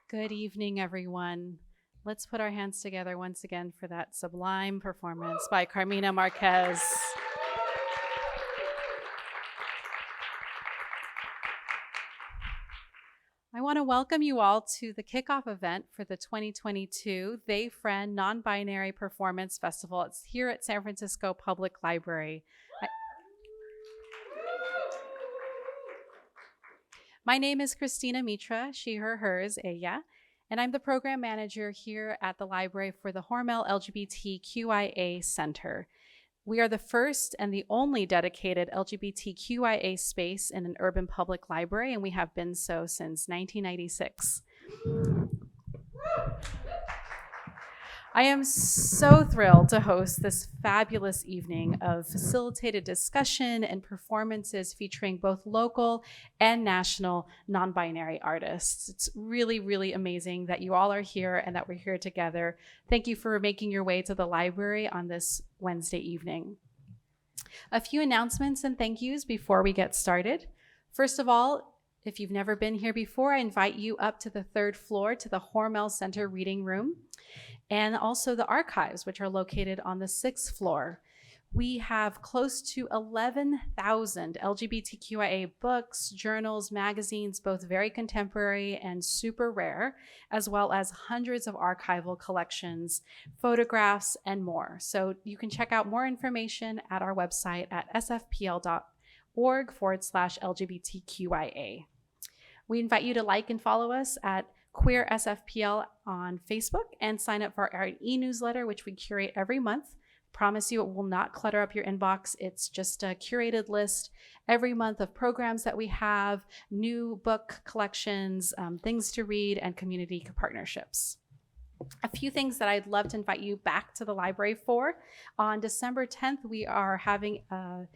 Good evening, everyone. Let's put our hands together once again for that sublime performance by Carmina Marquez. I want to welcome you all to the kickoff event for the 2022 THEYFRIEND Nonbinary Performance Festival. It's here at San Francisco Public Library. My name is Christina Mitra, she, her, hers, ella, and I'm the program manager here at the library for the Hormel LGBTQIA Center. We are the first and the only dedicated LGBTQIA space in an urban public library, and we have been so since 1996. I am so thrilled to host this fabulous evening of facilitated discussion and performances featuring both local and national non-binary artists. It's really, really amazing that you all are here and that we're here together. Thank you for making your way to the library on this Wednesday evening. A few announcements and thank yous before we get started. First of all, if you've never been here before, I invite you up to the third floor to the Hormel Center Reading Room, and also the archives, which are located on the 6th floor. We have close to 11,000 LGBTQIA books, journals, magazines, both very contemporary and super rare, as well as hundreds of archival collections, photographs, and more. So you can check out more information at our website at sfpl.org/LGBTQIA. We invite you to like and follow us at Queer SFPL on Facebook and sign up for our e-newsletter, which we curate every month. Promise you it will not clutter up your inbox. It's just a curated list every month of programs that we have, new book collections, things to read, and community partnerships. A few things that I'd love to invite you back to the library for. On December 10th, we are having a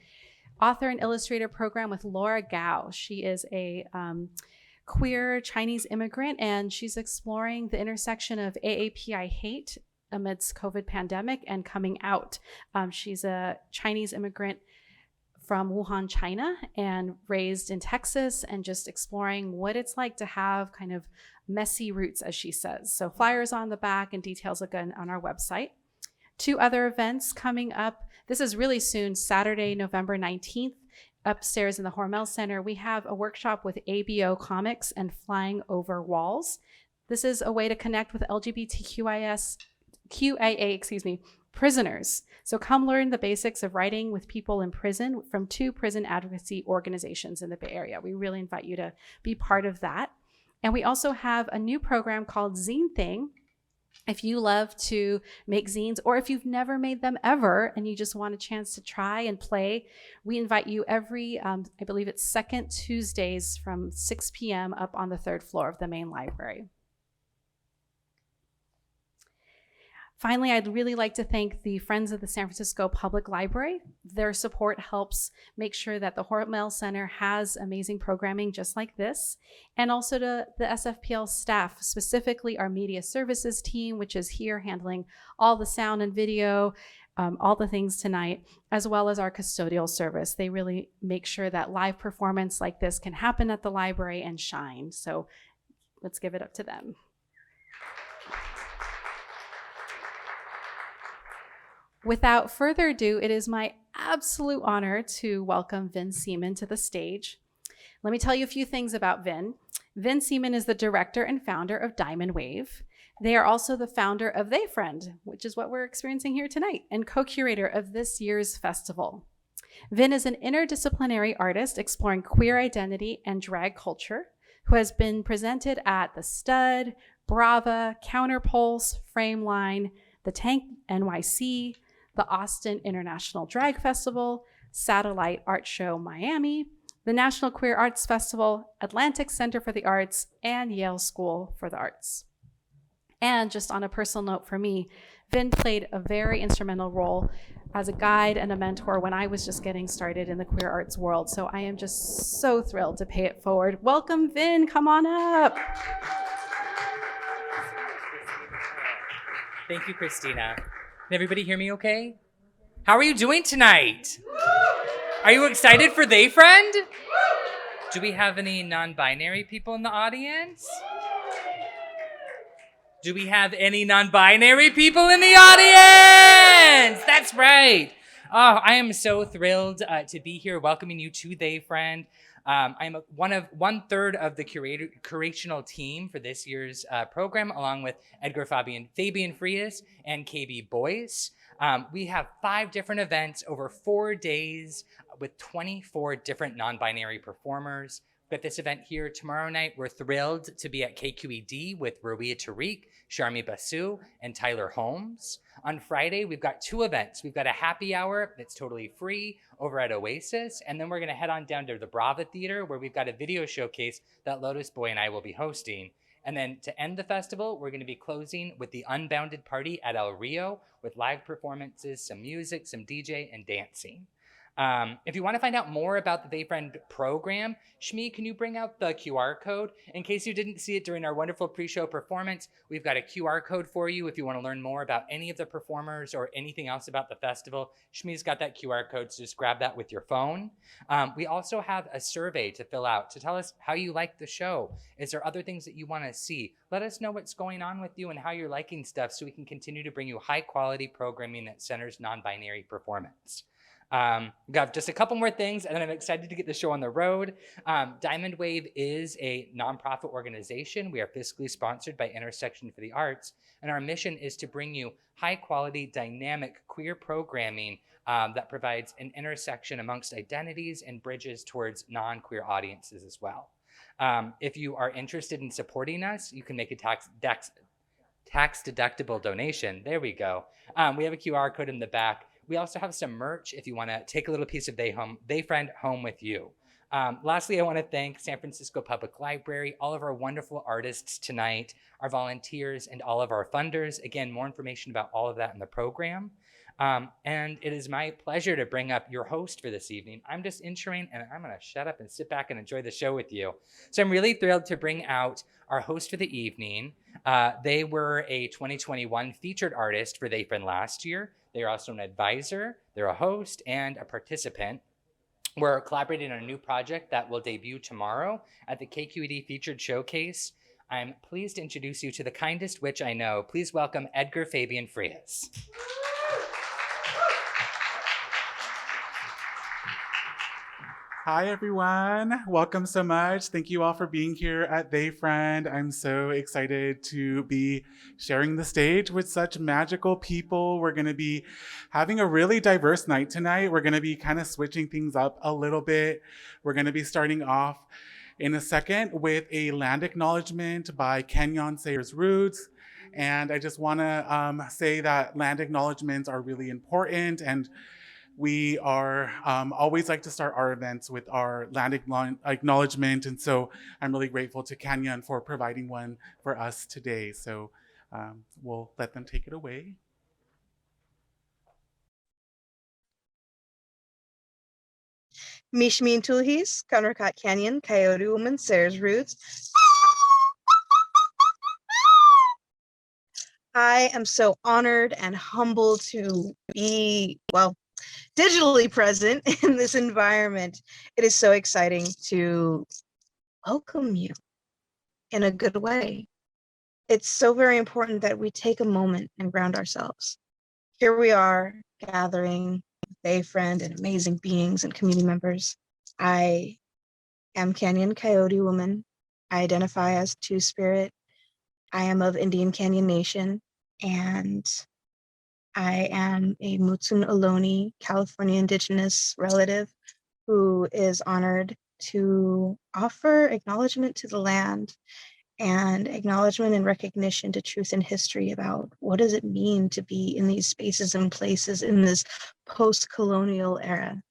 author and illustrator program with Laura Gao. She is a queer Chinese immigrant, and she's exploring the intersection of AAPI hate amidst COVID pandemic and coming out. She's a Chinese immigrant from Wuhan, China, and raised in Texas, and just exploring what it's like to have kind of messy roots, as she says. So flyers on the back and details again on our website. 2 other events coming up. This is really soon, Saturday, November 19th. Upstairs in the Hormel Center, we have a workshop with ABO Comics and Flying Over Walls. This is a way to connect with QIA, prisoners. So come learn the basics of writing with people in prison from 2 prison advocacy organizations in the Bay Area. We really invite you to be part of that. And we also have a new program called Zine Thing. If you love to make zines, or if you've never made them ever and you just want a chance to try and play, we invite you every, I believe it's second Tuesdays from 6 p.m. up on the 3rd floor of the main library. Finally, I'd really like to thank the Friends of the San Francisco Public Library. Their support helps make sure that the Hormel Center has amazing programming just like this, and also to the SFPL staff, specifically our media services team, which is here handling all the sound and video, all the things tonight, as well as our custodial service. They really make sure that live performance like this can happen at the library and shine. So let's give it up to them. Without further ado, it is my absolute honor to welcome Vin Seaman to the stage. Let me tell you a few things about Vin. Vin Seaman is the director and founder of Diamond Wave. They are also the founder of THEYFRIEND, which is what we're experiencing here tonight, and co-curator of this year's festival. Vin is an interdisciplinary artist exploring queer identity and drag culture, who has been presented at the Stud, Brava, Counterpulse, Frameline, the Tank NYC, the Austin International Drag Festival, Satellite Art Show Miami, the National Queer Arts Festival, Atlantic Center for the Arts, and Yale School for the Arts. And just on a personal note for me, Vin played a very instrumental role as a guide and a mentor when I was just getting started in the queer arts world. So I am just so thrilled to pay it forward. Welcome, Vin, come on up. Thank you, Christina. Can everybody hear me okay? How are you doing tonight? Are you excited for THEYFRIEND? Do we have any non-binary people in the audience? Do we have any non-binary people in the audience? That's right. Oh, I am so thrilled to be here welcoming you to THEYFRIEND. I'm one third of the curational team for this year's program, along with Edgar Fabián Frías and KB Boyce. We have 5 different events over 4 days with 24 different non-binary performers. At this event here tomorrow night, we're thrilled to be at KQED with Rawia Tariq, Sharmi Basu, and Tyler Holmes. On Friday, we've got 2 events. We've got a happy hour that's totally free over at Oasis, and then we're gonna head on down to the Brava Theater where we've got a video showcase that Lotus Boy and I will be hosting. And then to end the festival, we're gonna be closing with the Unbounded Party at El Rio with live performances, some music, some DJ, and dancing. If you want to find out more about the THEYFRIEND program, Shmi, can you bring out the QR code? In case you didn't see it during our wonderful pre-show performance, we've got a QR code for you if you want to learn more about any of the performers or anything else about the festival. Shmi's got that QR code, so just grab that with your phone. We also have a survey to fill out to tell us how you like the show. Is there other things that you want to see? Let us know what's going on with you and how you're liking stuff so we can continue to bring you high quality programming that centers non-binary performance. Got just a couple more things, and then I'm excited to get the show on the road. Diamond Wave is a nonprofit organization. We are fiscally sponsored by Intersection for the Arts, and our mission is to bring you high-quality, dynamic, queer programming that provides an intersection amongst identities and bridges towards non-queer audiences as well. If you are interested in supporting us, you can make a tax-deductible donation. There we go. We have a QR code in the back. We also have some merch if you want to take a little piece of THEYFRIEND home with you. Lastly, I want to thank San Francisco Public Library, all of our wonderful artists tonight, our volunteers, and all of our funders. Again, more information about all of that in the program. And it is my pleasure to bring up your host for this evening. I'm just insuring, and I'm going to shut up and sit back and enjoy the show with you. So I'm really thrilled to bring out our host for the evening. They were a 2021 featured artist for THEYFRIEND last year. They are also an advisor, they're a host, and a participant. We're collaborating on a new project that will debut tomorrow at the KQED Featured Showcase. I'm pleased to introduce you to the kindest witch I know. Please welcome Edgar Fabián Frías. Hi, everyone. Welcome so much. Thank you all for being here at THEYFRIEND. I'm so excited to be sharing the stage with such magical people. We're going to be having a really diverse night tonight. We're going to be kind of switching things up a little bit. We're going to be starting off in a second with a land acknowledgement by Kenyon Sayers Roots. And I just want to say that land acknowledgements are really important, and we are always like to start our events with our land acknowledgement. And so I'm really grateful to Kenyon for providing one for us today. So we'll let them take it away. Mishmin Tulhis, Conrakat Canyon, Coyote Woman, Sayers Roots. I am so honored and humbled to be, well, digitally present in this environment. It is so exciting to welcome you in a good way. It's so very important that we take a moment and ground ourselves. Here we are gathering THEYFRIEND and amazing beings and community members. I am Canyon Coyote Woman. I identify as Two-Spirit. I am of Indian Canyon Nation, and I am a Mutsun Ohlone California Indigenous relative who is honored to offer acknowledgement to the land and acknowledgement and recognition to truth and history about what does it mean to be in these spaces and places in this post-colonial era.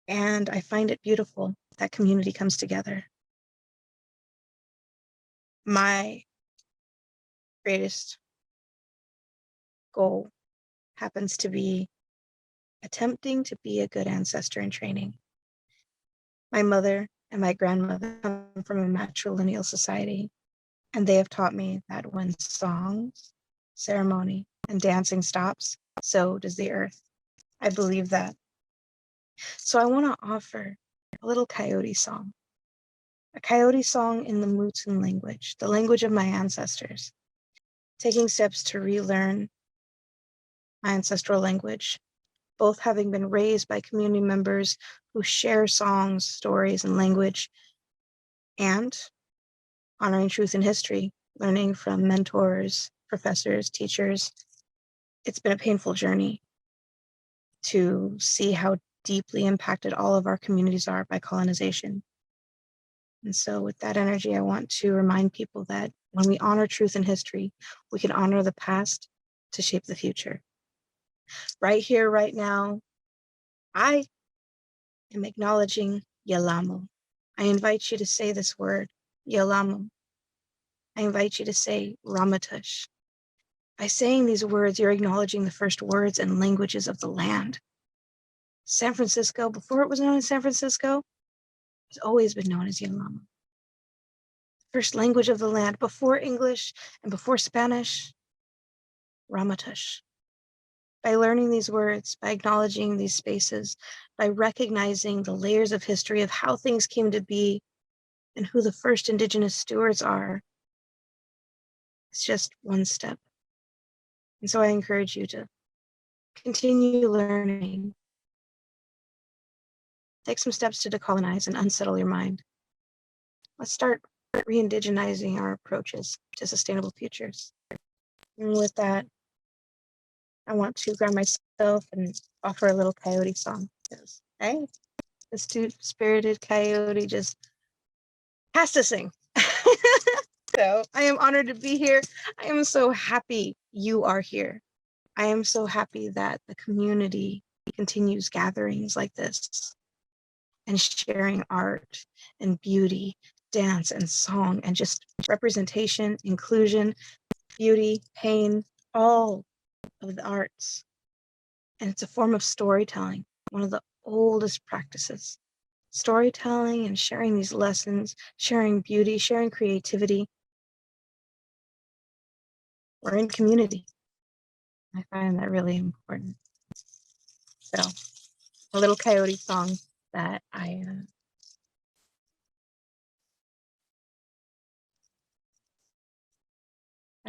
And I find it beautiful that community comes together. My greatest goal happens to be attempting to be a good ancestor in training. My mother and my grandmother come from a matrilineal society, and they have taught me that when songs, ceremony, and dancing stops, so does the earth. I believe that. So I want to offer a little coyote song. A coyote song in the Mutsun language, the language of my ancestors. taking steps to relearn my ancestral language, both having been raised by community members who share songs, stories, and language, and honoring truth in history, learning from mentors, professors, teachers. It's been a painful journey to see how deeply impacted all of our communities are by colonization. And so with that energy, I want to remind people that when we honor truth in history, we can honor the past to shape the future. Right here, right now, I am acknowledging Yalamo. I invite you to say this word, Yalamo. I invite you to say Ramatush. By saying these words, you're acknowledging the first words and languages of the land. San Francisco, before it was known as San Francisco, has always been known as Yalamo. First language of the land, before English and before Spanish, Ramatush. By learning these words, by acknowledging these spaces, by recognizing the layers of history of how things came to be and who the first Indigenous stewards are, it's just one step. And so I encourage you to continue learning. Take some steps to decolonize and unsettle your mind. Let's start re-indigenizing our approaches to sustainable futures. And with that, I want to ground myself and offer a little coyote song. Because, hey, this two-spirited coyote just has to sing. So I am honored to be here. I am so happy you are here. I am so happy that the community continues gatherings like this and sharing art and beauty, dance and song, and just representation, inclusion, beauty, pain, all of the arts. And it's a form of storytelling, one of the oldest practices. Storytelling and sharing these lessons, sharing beauty, sharing creativity. We're in community. I find that really important. So, a little coyote song that as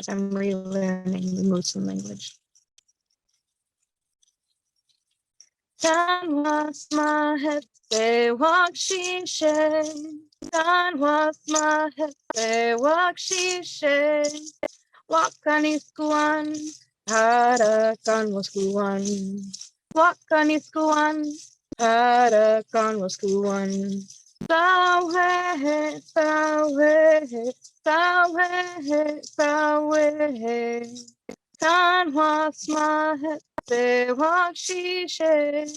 I'm relearning the Muslim language. Tan was my head, they walk she shay. Tan was my head, they walk she shay. Wakaniskuan, harakan waskuan. Wakaniskuan, harakan waskuan. Sawe, sawe, sawe, sawe. Tan was my head, they walk she shay.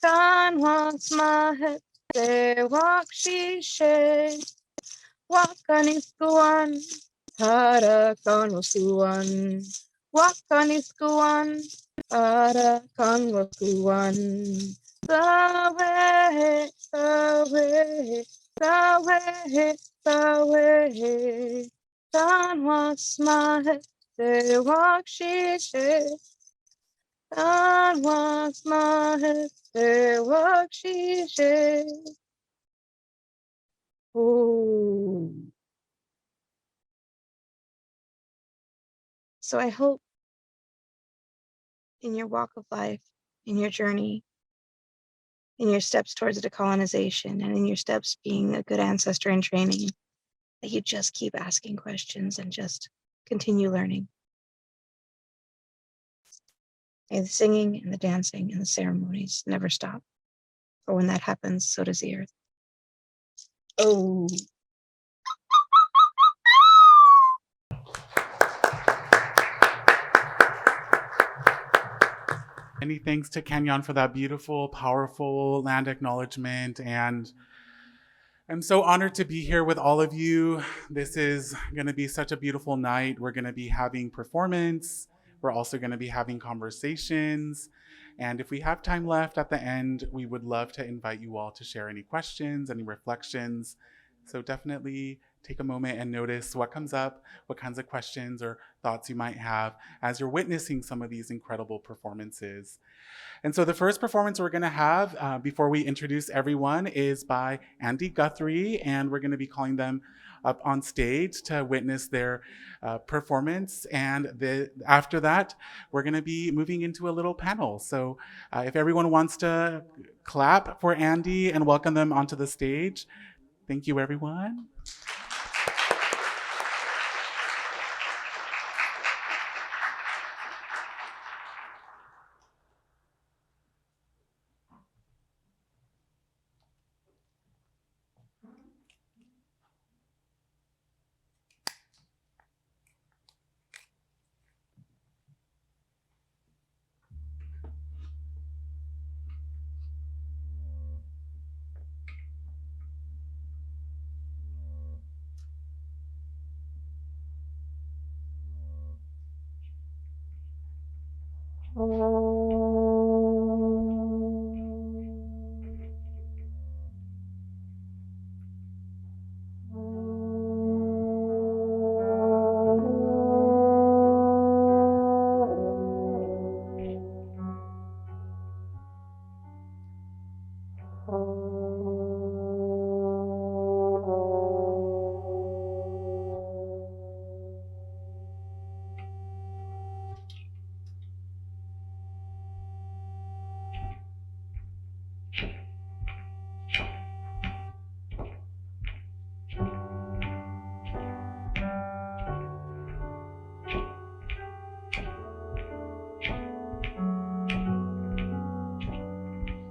Tan was my head, they walk she shay. Wakaniskuan, harakan waskuan. Wakaniskuan, harakan waskuan. Sawe, sawe, sawe, sawe. Tan was my head, they walk she shay. Tan was my head, they walk she shay. Ooh. So I hope in your walk of life, in your journey, in your steps towards decolonization, and in your steps being a good ancestor in training, that you just keep asking questions and just continue learning. May the singing and the dancing and the ceremonies never stop. For when that happens, so does the earth. Oh. Many thanks to Kenyon for that beautiful, powerful land acknowledgement. And I'm so honored to be here with all of you. This is going to be such a beautiful night. We're going to be having performance. We're also going to be having conversations. And if we have time left at the end, we would love to invite you all to share any questions, any reflections So definitely take a moment and notice what comes up, what kinds of questions or thoughts you might have as you're witnessing some of these incredible performances. And so the first performance we're going to have before we introduce everyone is by Andy Guthrie, and we're going to be calling them up on stage to witness their performance. And after that, we're going to be moving into a little panel. So if everyone wants to clap for Andy and welcome them onto the stage. Thank you, everyone.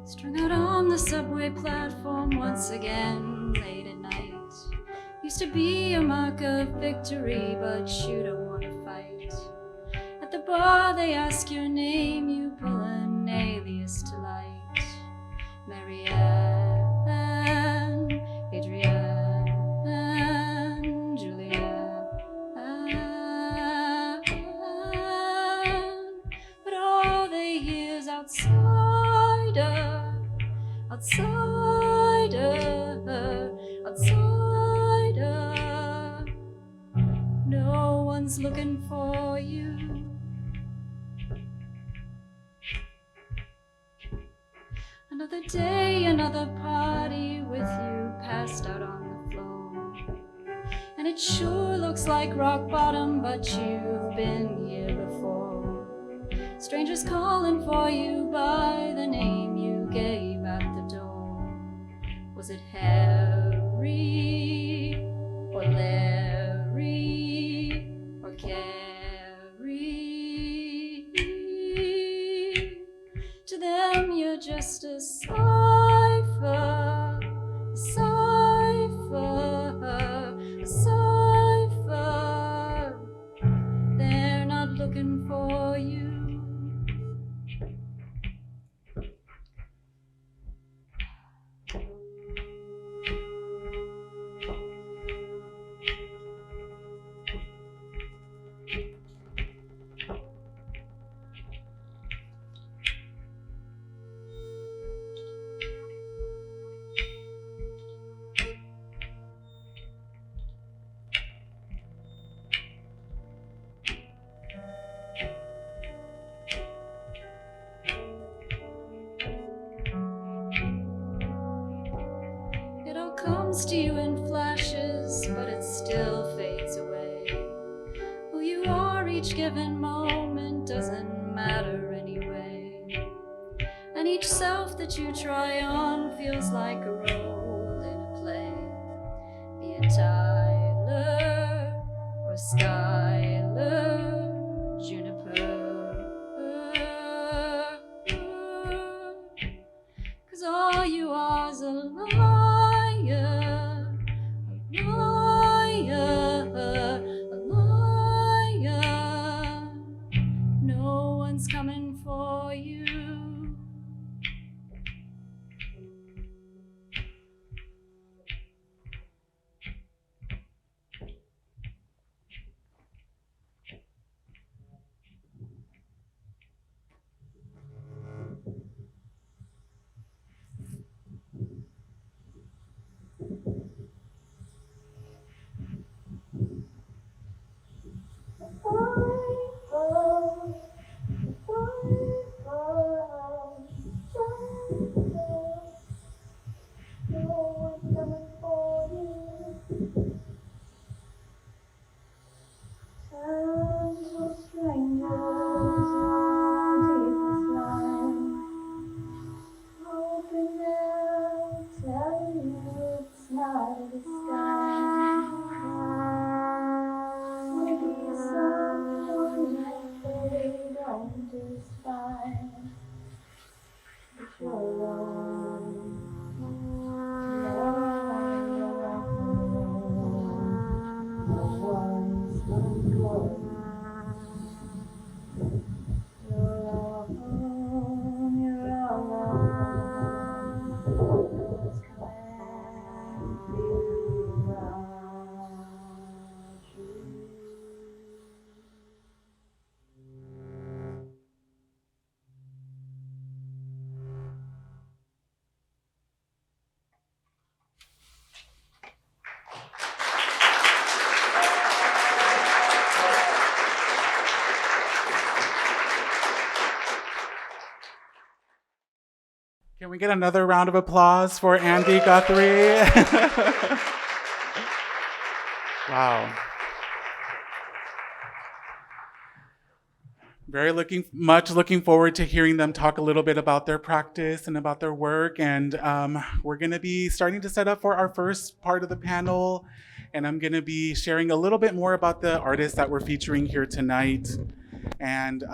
Strung out on the subway platform once again, late at night. Used to be a mark of victory, but you don't want to fight. At the bar they ask your name, you pull an alias to light. Marianne, Adrienne, Julianne. But all they hear is outsider, outsider, outsider. No one's looking for you. Another day, another party with you passed out on the floor. And it sure looks like rock bottom, but you've been here before. Strangers calling for you by the name you gave at the door. Was it Harry or Larry or Carrie? To them you're just a cipher, a cipher, a cipher. They're not looking for you. Comes to you in flashes, but it still fades away. Who you are each given moment doesn't matter anyway. And each self that you try on feels like a role in a play. Be it Tyler or Skylar, Juniper. 'Cause all you are is a liar. A liar, a liar. No one's coming for you. we get another round of applause for Andy Guthrie? Wow. Very looking forward to hearing them talk a little bit about their practice and about their work. And we're going to be starting to set up for our first part of the panel. And I'm going to be sharing a little bit more about the artists that we're featuring here tonight. And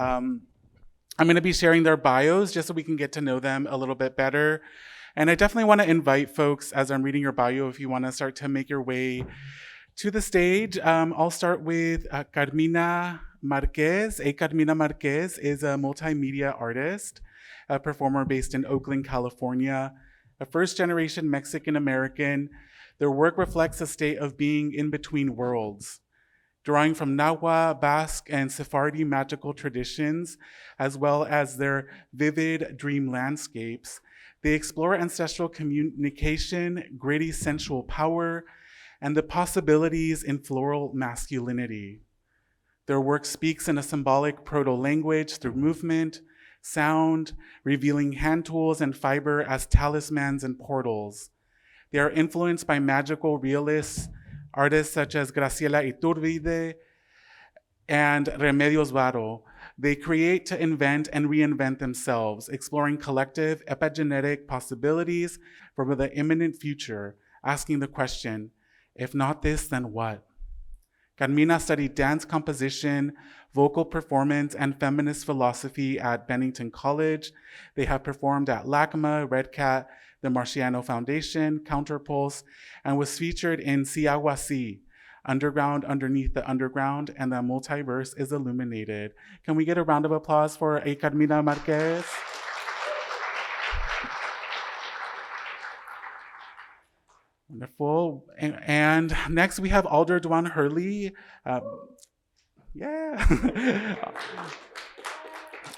I'm going to be sharing their bios just so we can get to know them a little bit better. And I definitely want to invite folks, as I'm reading your bio, if you want to start to make your way to the stage. I'll start with Carmina Marquez. Carmina Marquez is a multimedia artist, a performer based in Oakland, California, a first-generation Mexican-American. Their work reflects a state of being in between worlds, drawing from Nahua, Basque, and Sephardi magical traditions, as well as their vivid dream landscapes. They explore ancestral communication, gritty sensual power, and the possibilities in floral masculinity. Their work speaks in a symbolic proto-language through movement, sound, revealing hand tools and fiber as talismans and portals. They are influenced by magical realists, artists such as Graciela Iturbide and Remedios Varo. They create to invent and reinvent themselves, exploring collective epigenetic possibilities for the imminent future, asking the question, if not this, then what? Carmina studied dance composition, vocal performance, and feminist philosophy at Bennington College. They have performed at LACMA, Red Cat, the Marciano Foundation, Counterpulse, and was featured in Siagua Si, Underground Underneath the Underground, and the Multiverse is Illuminated. Can we get a round of applause for Carmina Marquez? Wonderful. And next we have Alder Duan Hurley.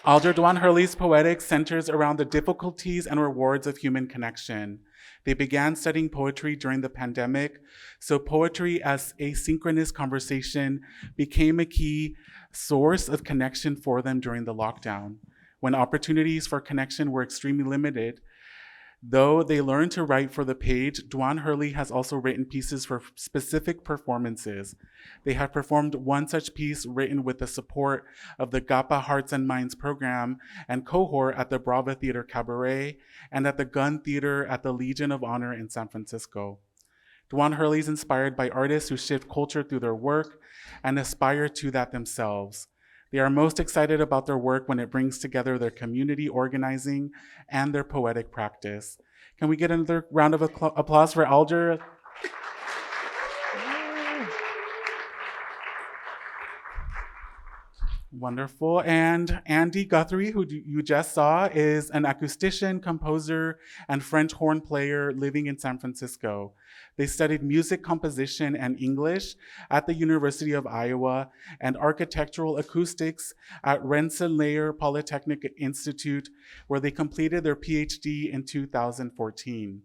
Alder Duan Hurley's poetics centers around the difficulties and rewards of human connection. They began studying poetry during the pandemic, so poetry as asynchronous conversation became a key source of connection for them during the lockdown, when opportunities for connection were extremely limited. Though they learned to write for the page, Duan Hurley has also written pieces for specific performances. They have performed one such piece written with the support of the GAPA Hearts and Minds program and cohort at the Brava Theater Cabaret and at the Gun Theater at the Legion of Honor in San Francisco. Duan Hurley is inspired by artists who shift culture through their work and aspire to that themselves. They are most excited about their work when it brings together their community organizing and their poetic practice. Can we get another round of applause for Alder? Wonderful. And Andy Guthrie, who you just saw, is an acoustician, composer, and French horn player living in San Francisco. They studied music composition and English at the University of Iowa and architectural acoustics at Rensselaer Polytechnic Institute, where they completed their PhD in 2014.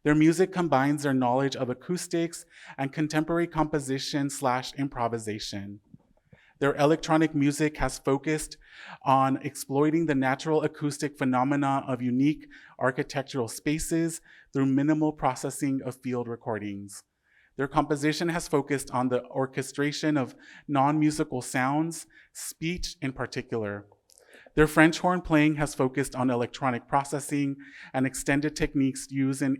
Their music combines their knowledge of acoustics and contemporary composition/improvisation. Their electronic music has focused on exploiting the natural acoustic phenomena of unique architectural spaces through minimal processing of field recordings. Their composition has focused on the orchestration of non-musical sounds, speech in particular. Their French horn playing has focused on electronic processing and extended techniques used in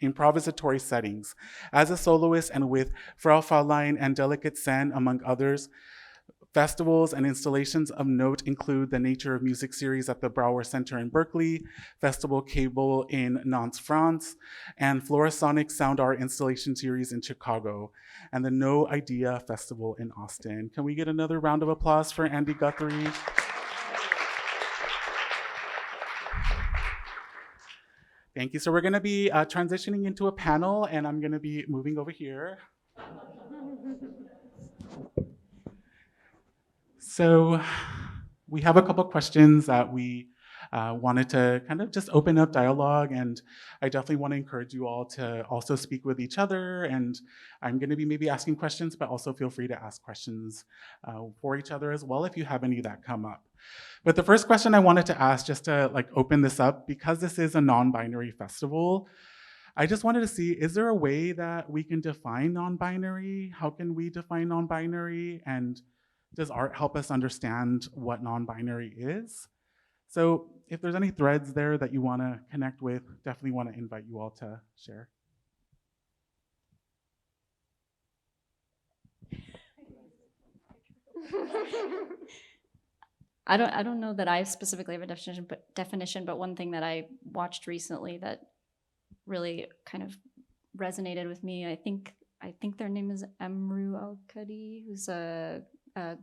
improvisatory settings. As a soloist and with Frau Fräulein and Delicate Sen, among others, festivals and installations of note include the Nature of Music series at the Brouwer Center in Berkeley, Festival Cable in Nantes, France, and Florisonic Sound Art Installation Series in Chicago, and the No Idea Festival in Austin. Can we get another round of applause for Andy Guthrie? Thank you. So we're going to be transitioning into a panel, and I'm going to be moving over here. So we have a couple questions that we wanted to kind of just open up dialogue, and I definitely want to encourage you all to also speak with each other, and I'm going to be maybe asking questions, but also feel free to ask questions for each other as well if you have any that come up. But the first question I wanted to ask, just to like open this up, because this is a non-binary festival, I just wanted to see, is there a way that we can define non-binary? How can we define non-binary? And does art help us understand what non-binary is? So if there's any threads there that you want to connect with, definitely want to invite you all to share. I don't know that I specifically have a definition, but one thing that I watched recently that really kind of resonated with me, I think their name is Emru Al-Kadi, who's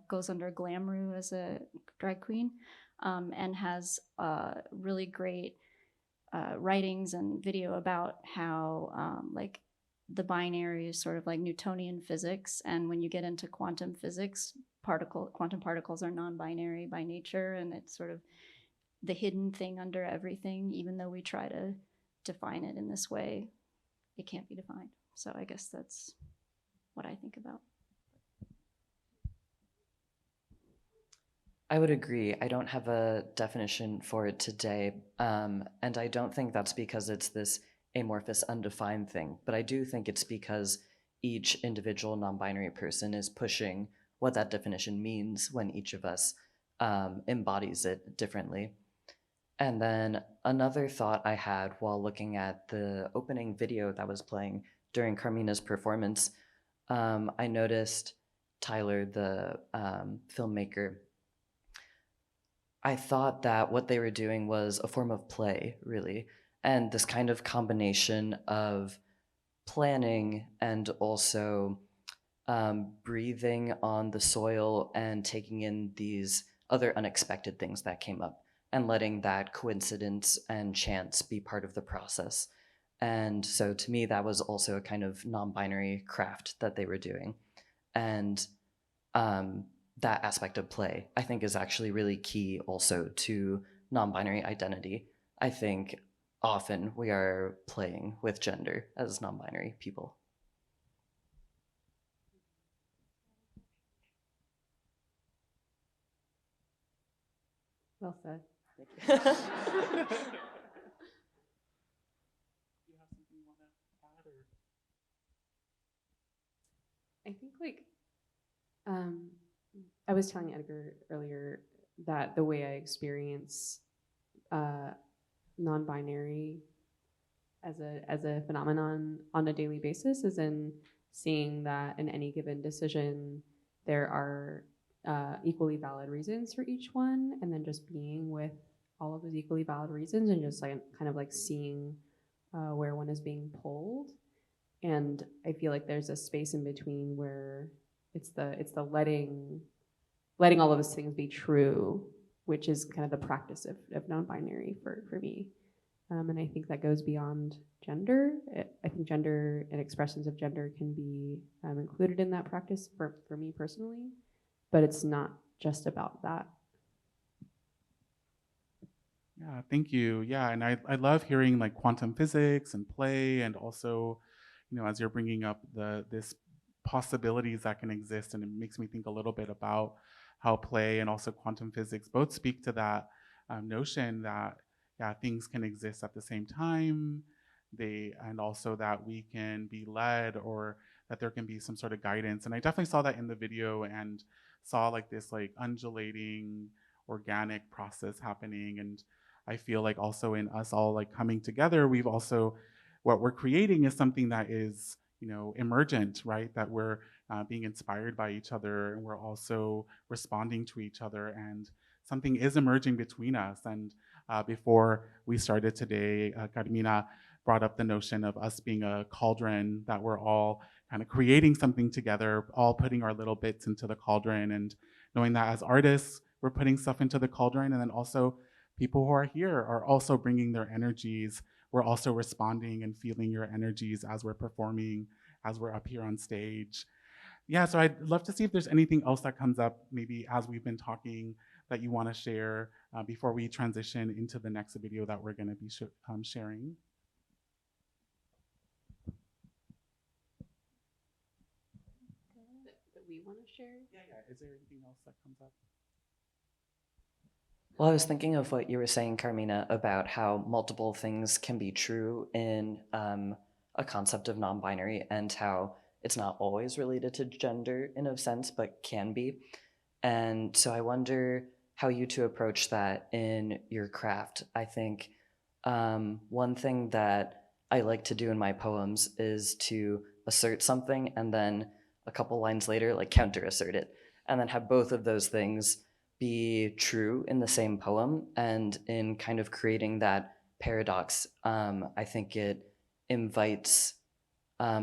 goes under Glamru as a drag queen, and has really great writings and video about how like the binary is sort of like Newtonian physics, and when you get into quantum physics, quantum particles are non-binary by nature, and it's sort of the hidden thing under everything. Even though we try to define it in this way, it can't be defined. So I guess that's what I think about. I would agree. I don't have a definition for it today, and I don't think that's because it's this amorphous, undefined thing, but I do think it's because each individual non-binary person is pushing what that definition means when each of us embodies it differently. And then another thought I had while looking at the opening video that was playing during Carmina's performance, I noticed Tyler, the filmmaker, I thought that what they were doing was a form of play, really, and this kind of combination of planning and also breathing on the soil and taking in these other unexpected things that came up and letting that coincidence and chance be part of the process. And so to me, that was also a kind of non-binary craft that they were doing. And that aspect of play, I think, is actually really key also to non-binary identity. I think often we are playing with gender as non-binary people. Well said. You have something you want to add, or? I think I was telling Edgar earlier that the way I experience non-binary as a phenomenon on a daily basis is in seeing that in any given decision there are equally valid reasons for each one, and then just being with all of those equally valid reasons and just like kind of like seeing where one is being pulled. And I feel like there's a space in between where it's the letting all of those things be true, which is kind of the practice of non-binary for me. And I think that goes beyond gender. I think gender and expressions of gender can be included in that practice for me personally, but it's not just about that. Yeah, thank you. Yeah, and I love hearing like quantum physics and play, and also, as you're bringing up this possibilities that can exist, and it makes me think a little bit about how play and also quantum physics both speak to that notion that things can exist at the same time, and also that we can be led, or that there can be some sort of guidance. And I definitely saw that in the video, and saw like this like undulating organic process happening. And I feel like also in us all like coming together, what we're creating is something that is emergent, right? That we're being inspired by each other, and we're also responding to each other, and something is emerging between us. And before we started today, Carmina brought up the notion of us being a cauldron, that we're all kind of creating something together, all putting our little bits into the cauldron, and knowing that as artists, we're putting stuff into the cauldron, and then also people who are here are also bringing their energies. We're also responding and feeling your energies as we're performing, as we're up here on stage. Yeah, so I'd love to see if there's anything else that comes up, maybe as we've been talking, that you want to share before we transition into the next video that we're going to be sharing. That we want to share? Yeah. Is there anything else that comes up? Well, I was thinking of what you were saying, Carmina, about how multiple things can be true in a concept of non-binary, and how it's not always related to gender in a sense, but can be. And so I wonder how you two approach that in your craft. I think one thing that I like to do in my poems is to assert something and then a couple lines later, like counter assert it, and then have both of those things be true in the same poem. And in kind of creating that paradox, I think it invites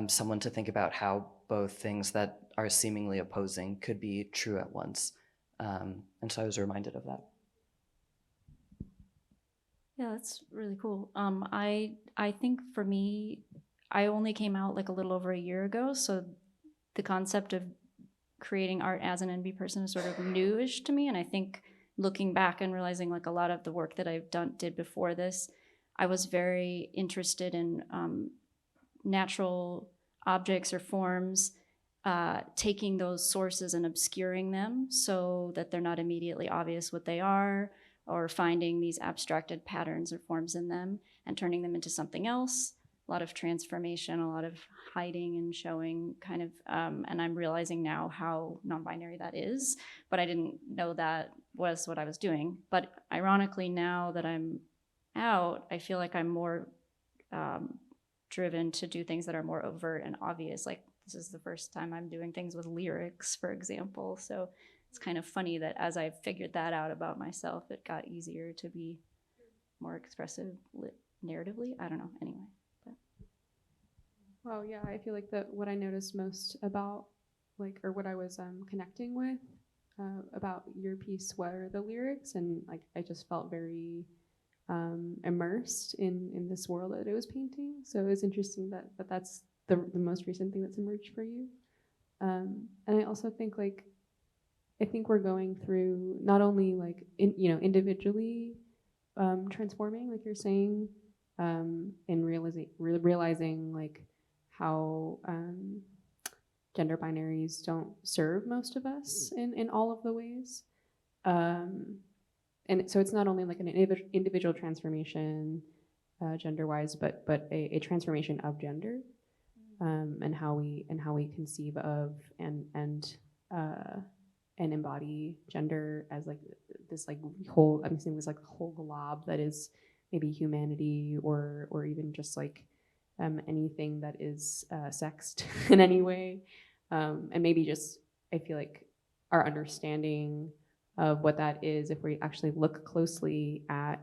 someone to think about how both things that are seemingly opposing could be true at once. And so I was reminded of that. Yeah, that's really cool. I think for me, I only came out like a little over a year ago, so the concept of creating art as an NB person is sort of newish to me. And I think looking back and realizing like a lot of the work that I've did before this, I was very interested in natural objects or forms, taking those sources and obscuring them so that they're not immediately obvious what they are, or finding these abstracted patterns or forms in them and turning them into something else. A lot of transformation, a lot of hiding and showing kind of, and I'm realizing now how non-binary that is, but I didn't know that was what I was doing. But ironically, now that I'm out, I feel like I'm more driven to do things that are more overt and obvious. Like this is the first time I'm doing things with lyrics, for example. So it's kind of funny that as I figured that out about myself, it got easier to be more expressive narratively. I don't know, anyway. But. Well, yeah, I feel like that what I noticed most about, like, or what I was connecting with about your piece were the lyrics, and like I just felt very immersed in this world that it was painting. So it was interesting that that's the most recent thing that's emerged for you. And I also think like, I think we're going through not only like individually transforming, like you're saying, and realizing like how gender binaries don't serve most of us in all of the ways. And so it's not only like an individual transformation gender-wise, but a transformation of gender, and how we conceive of and embody gender as like this like whole, I'm saying this like whole glob that is maybe humanity or even just like anything that is sexed in any way, and maybe just I feel like our understanding of what that is, if we actually look closely at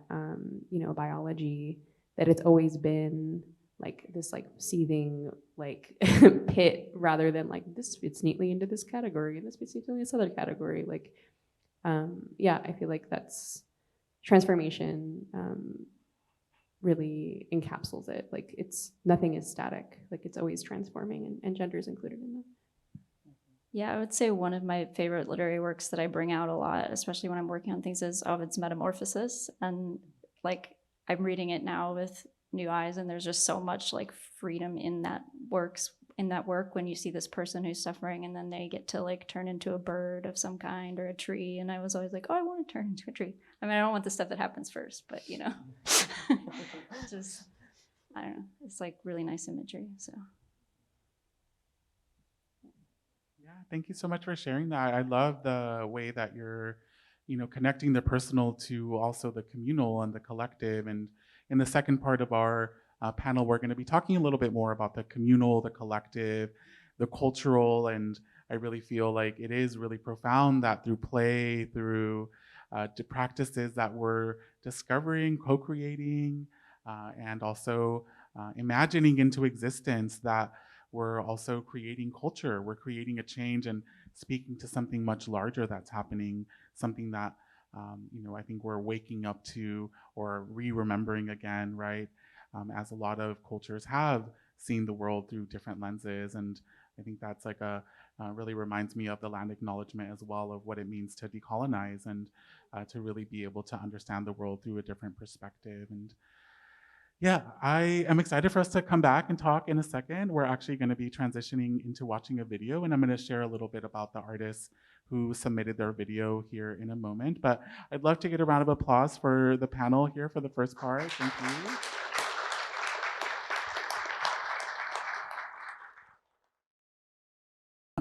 biology, that it's always been like this like seething like pit, rather than like this fits neatly into this category and this fits neatly in this other category. Like I feel like that's transformation really encapsulates it. Like it's nothing is static, like it's always transforming, and gender is included in that. Yeah, I would say one of my favorite literary works that I bring out a lot, especially when I'm working on things, is Ovid's Metamorphosis. And like I'm reading it now with new eyes, and there's just so much like freedom in that work when you see this person who's suffering and then they get to like turn into a bird of some kind or a tree. And I was always like, oh, I want to turn into a tree. I mean, I don't want the stuff that happens first, but just I don't know. It's like really nice imagery. So. Yeah, thank you so much for sharing that. I love the way that you're, connecting the personal to also the communal and the collective. And in the second part of our panel, we're going to be talking a little bit more about the communal, the collective, the cultural. And I really feel like it is really profound that through play, through the practices that we're discovering, co-creating, and also imagining into existence, that we're also creating culture. We're creating a change and speaking to something much larger that's happening, something that, I think we're waking up to or re-remembering again, right? As a lot of cultures have seen the world through different lenses. And I think that's like really reminds me of the land acknowledgement as well, of what it means to decolonize and to really be able to understand the world through a different perspective. And Yeah, I am excited for us to come back and talk in a second. We're actually going to be transitioning into watching a video, and I'm going to share a little bit about the artists who submitted their video here in a moment. But I'd love to get a round of applause for the panel here for the first part. Thank you.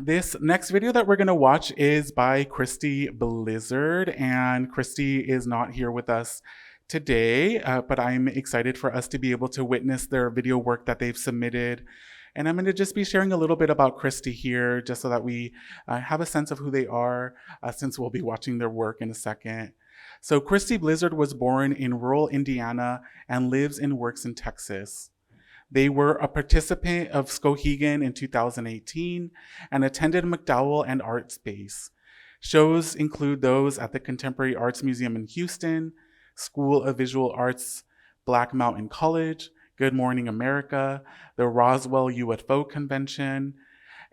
This next video that we're going to watch is by Christie Blizard, and Christie is not here with us today, but I'm excited for us to be able to witness their video work that they've submitted. And I'm going to just be sharing a little bit about Christie here, just so that we have a sense of who they are, since we'll be watching their work in a second. So Christie Blizard was born in rural Indiana and lives and works in Texas. They were a participant of Skowhegan in 2018 and attended MacDowell and Art Space. Shows include those at the Contemporary Arts Museum in Houston, School of Visual Arts, Black Mountain College, Good Morning America, the Roswell UFO Convention,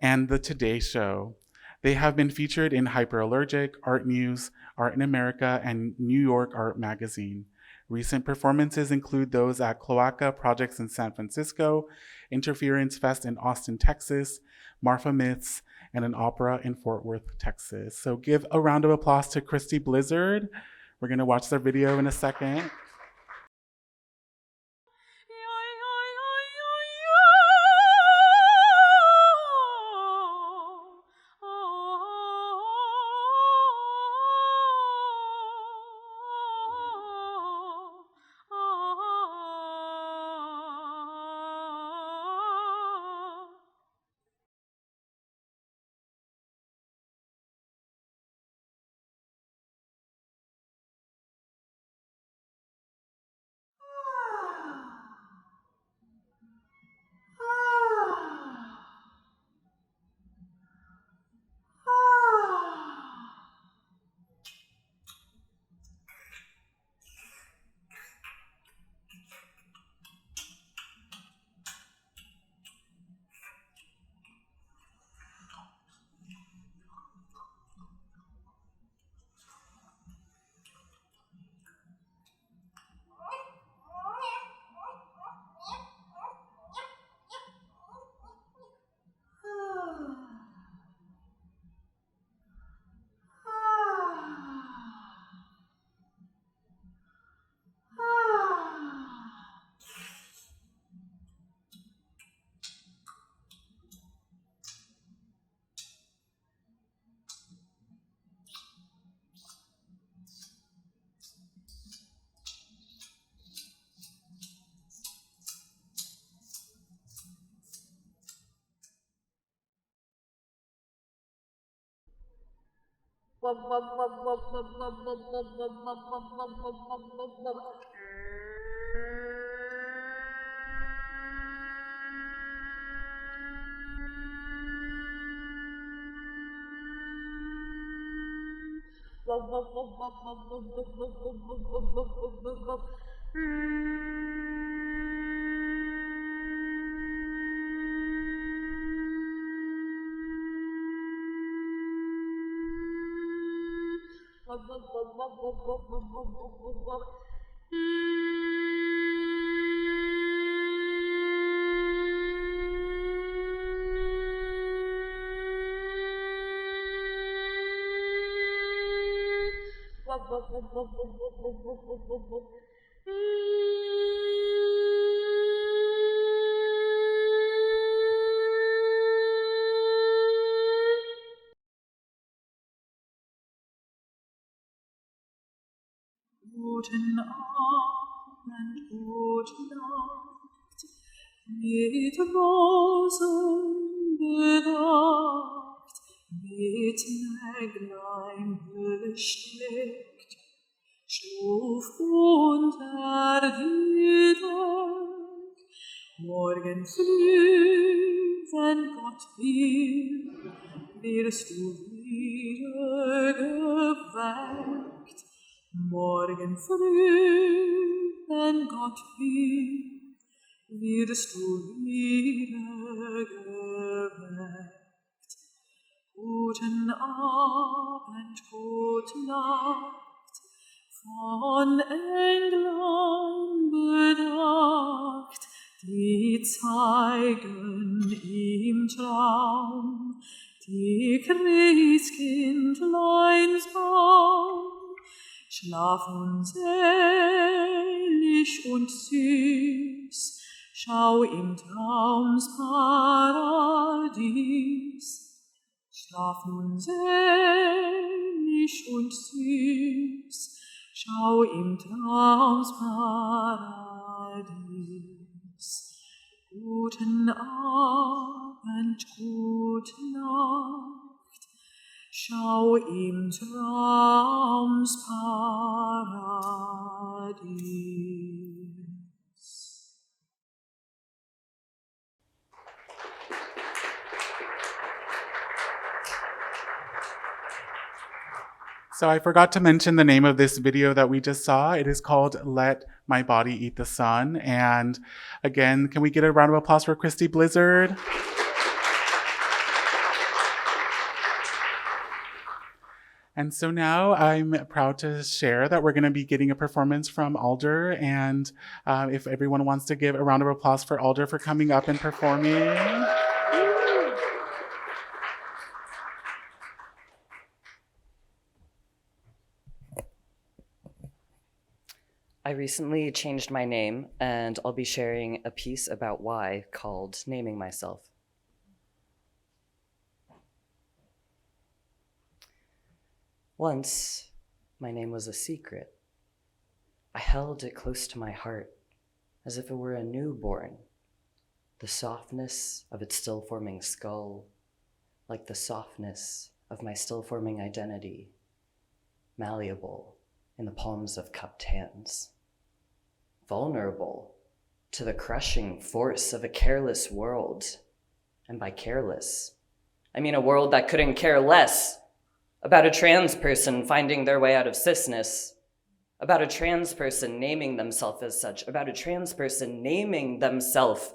and the Today Show. They have been featured in Hyperallergic, Art News, Art in America, and New York Art Magazine. Recent performances include those at Cloaca Projects in San Francisco, Interference Fest in Austin, Texas, Marfa Myths, and an opera in Fort Worth, Texas. So give a round of applause to Christie Blizard. We're going to watch their video in a second. Guten Abend, gute Nacht, mit Rosen bedacht, mit Näglein besteckt, Stuf unter die Deck. Morgen früh, wenn Gott will, wirst du wieder geweckt. Morgen früh, wenn Gott will, wirst du wieder geweckt. Guten Abend, gute Nacht, von Engeln bedacht, die zeigen im Traum die Christkindleins Baum. Schlaf nun selig und süß, schau im Traums Paradies. Schlaf nun selig und süß, schau im Traums Paradies. Guten Abend, gute Nacht, schau im Traums Paradies. So I forgot to mention the name of this video that we just saw. It is called Let My Body Eat the Sun. And again, can we get a round of applause for Christie Blizard? And so now I'm proud to share that we're going to be getting a performance from Alder. And if everyone wants to give a round of applause for Alder for coming up and performing. I recently changed my name, and I'll be sharing a piece about why called Naming Myself. Once, my name was a secret. I held it close to my heart, as if it were a newborn, the softness of its still-forming skull, like the softness of my still-forming identity, malleable in the palms of cupped hands. Vulnerable to the crushing force of a careless world. And by careless, I mean a world that couldn't care less about a trans person finding their way out of cisness, about a trans person naming themselves as such, about a trans person naming themselves.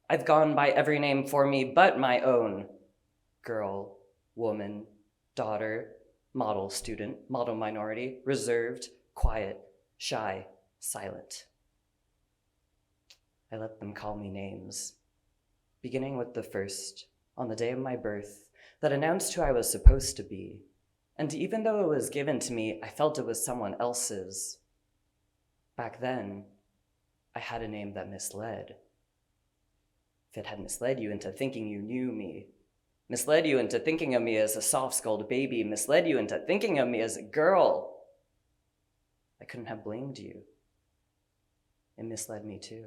I've gone by every name for me but my own. Girl, woman, daughter, model student, model minority, reserved, quiet, shy, silent. I let them call me names, beginning with the first, on the day of my birth, that announced who I was supposed to be. And even though it was given to me, I felt it was someone else's. Back then, I had a name that misled. If it had misled you into thinking you knew me, misled you into thinking of me as a soft-skulled baby, misled you into thinking of me as a girl, I couldn't have blamed you. It misled me too.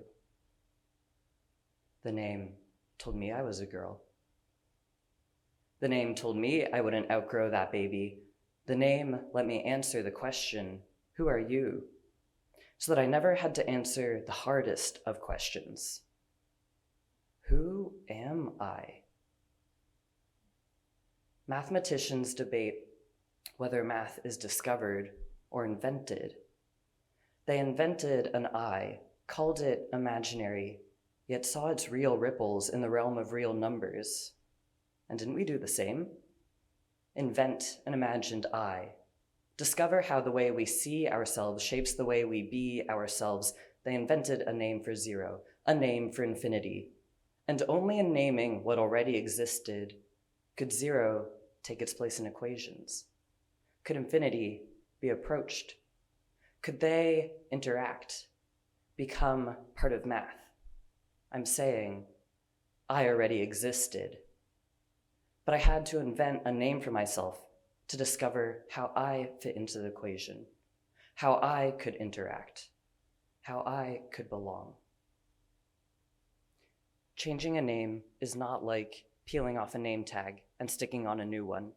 The name told me I was a girl. The name told me I wouldn't outgrow that baby. The name let me answer the question, who are you? So that I never had to answer the hardest of questions. Who am I? Mathematicians debate whether math is discovered or invented. They invented an I, called it imaginary, yet saw its real ripples in the realm of real numbers. And didn't we do the same? Invent an imagined I. Discover how the way we see ourselves shapes the way we be ourselves. They invented a name for zero, a name for infinity. And only in naming what already existed could zero take its place in equations. Could infinity be approached? Could they interact, become part of math? I'm saying I already existed. But I had to invent a name for myself to discover how I fit into the equation, how I could interact, how I could belong. Changing a name is not like peeling off a name tag and sticking on a new one.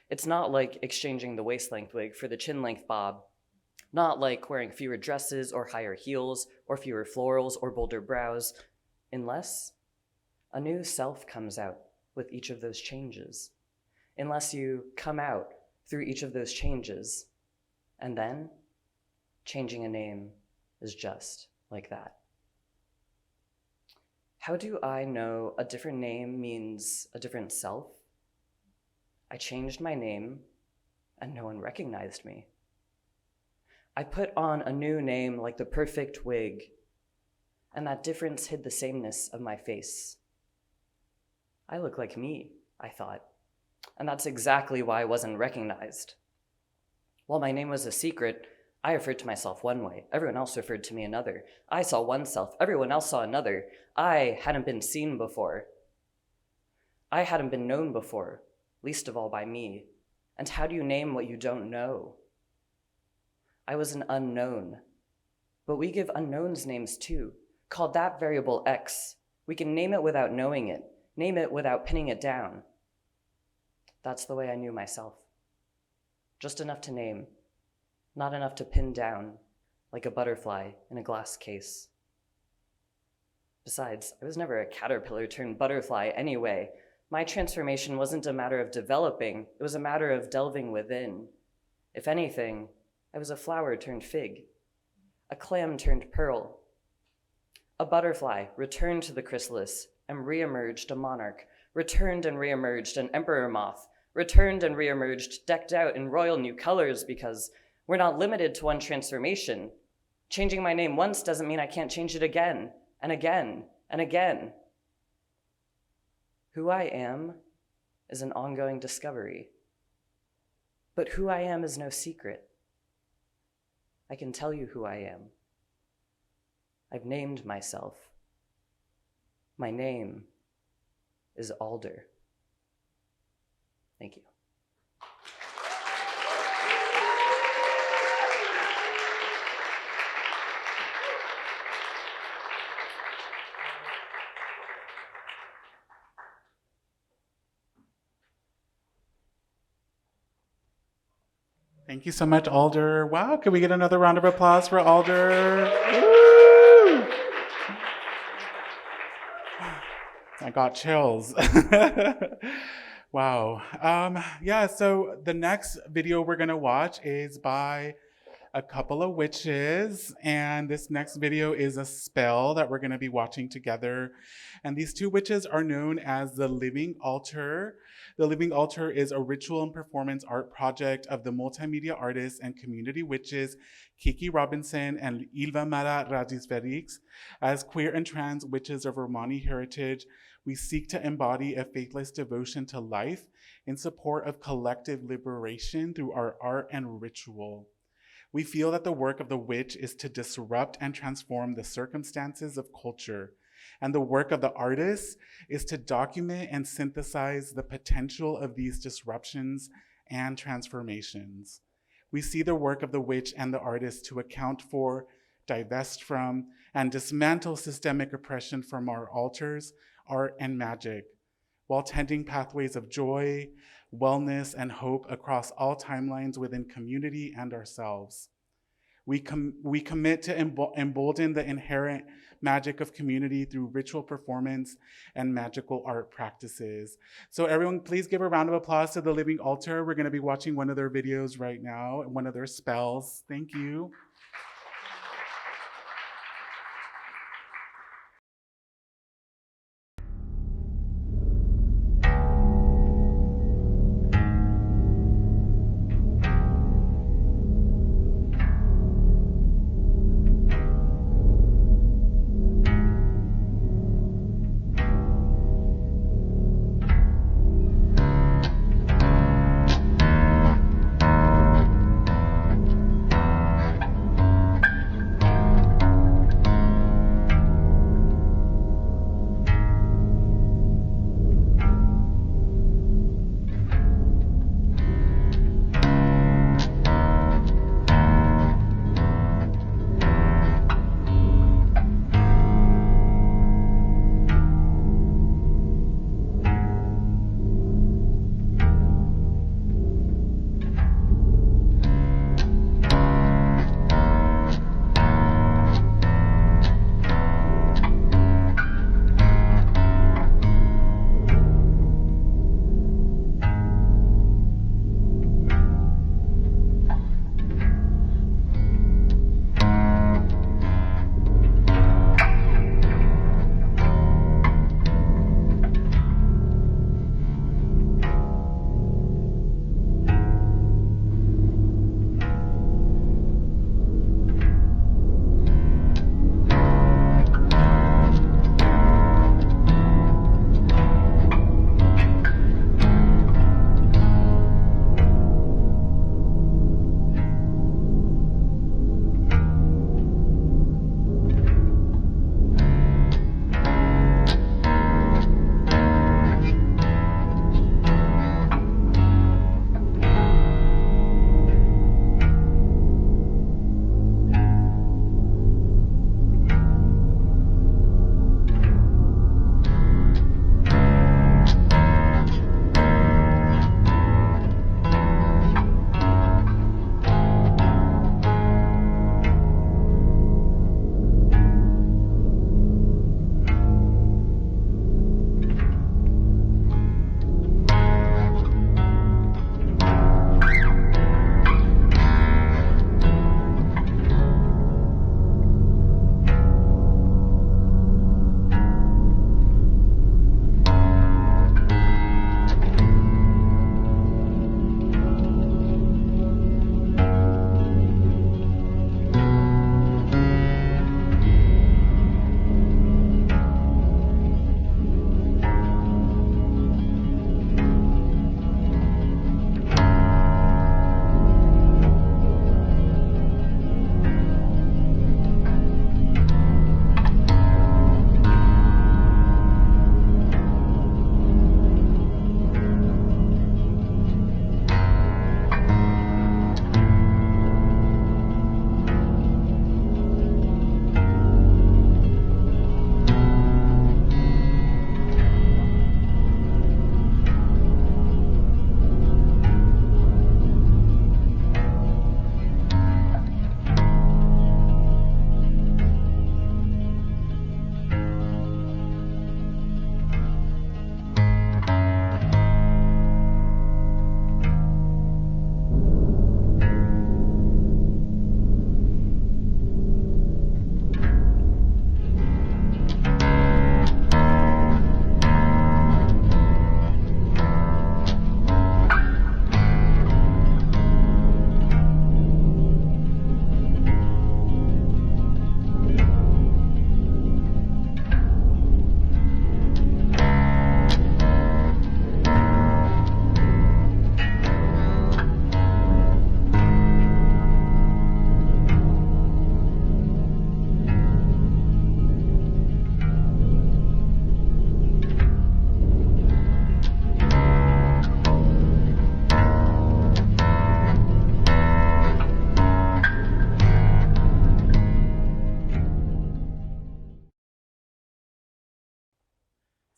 It's not like exchanging the waist-length wig for the chin-length bob, not like wearing fewer dresses or higher heels or fewer florals or bolder brows, unless a new self comes out with each of those changes, unless you come out through each of those changes, and then changing a name is just like that. How do I know a different name means a different self? I changed my name and no one recognized me. I put on a new name like the perfect wig, and that difference hid the sameness of my face. I look like me, I thought, and that's exactly why I wasn't recognized. While my name was a secret, I referred to myself one way. Everyone else referred to me another. I saw one self. Everyone else saw another. I hadn't been seen before. I hadn't been known before, least of all by me. And how do you name what you don't know? I was an unknown. But we give unknowns names too. Call that variable X. We can name it without knowing it. Name it without pinning it down. That's the way I knew myself. Just enough to name, not enough to pin down, like a butterfly in a glass case. Besides, I was never a caterpillar turned butterfly anyway. My transformation wasn't a matter of developing, it was a matter of delving within. If anything, I was a flower turned fig, a clam turned pearl. A butterfly returned to the chrysalis and reemerged a monarch, returned and reemerged an emperor moth, returned and reemerged decked out in royal new colors because we're not limited to one transformation. Changing my name once doesn't mean I can't change it again, and again, and again. Who I am is an ongoing discovery. But who I am is no secret. I can tell you who I am. I've named myself. My name is Alder. Thank you. Thank you so much, Alder. Wow, can we get another round of applause for Alder? Woo! I got chills. Wow. Yeah, so the next video we're gonna watch is by a couple of witches, and this next video is a spell that we're gonna be watching together. And these two witches are known as the Living Altar. The Living Altar is a ritual and performance art project of the multimedia artists and community witches Kiki Robinson and Ilva-Mara Radisverix. As queer and trans witches of Romani heritage, we seek to embody a faithless devotion to life in support of collective liberation through our art and ritual. We feel that the work of the witch is to disrupt and transform the circumstances of culture, and the work of the artist is to document and synthesize the potential of these disruptions and transformations. We see the work of the witch and the artist to account for, divest from, and dismantle systemic oppression from our altars, art, and magic, while tending pathways of joy, wellness, and hope across all timelines within community and ourselves. We commit to embolden the inherent magic of community through ritual performance and magical art practices. So everyone, please give a round of applause to the Living Altar. We're gonna be watching one of their videos right now, one of their spells. Thank you.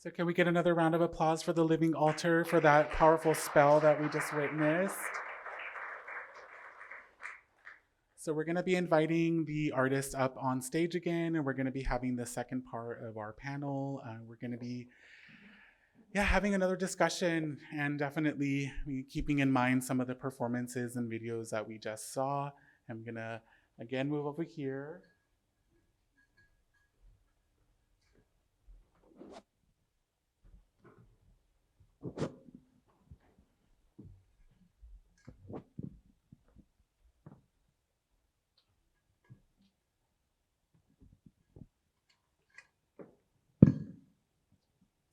So can we get another round of applause for the living altar for that powerful spell that we just witnessed? So we're gonna be inviting the artist up on stage again, and we're gonna be having the second part of our panel. We're gonna be having another discussion, and definitely keeping in mind some of the performances and videos that we just saw. I'm gonna again move over here.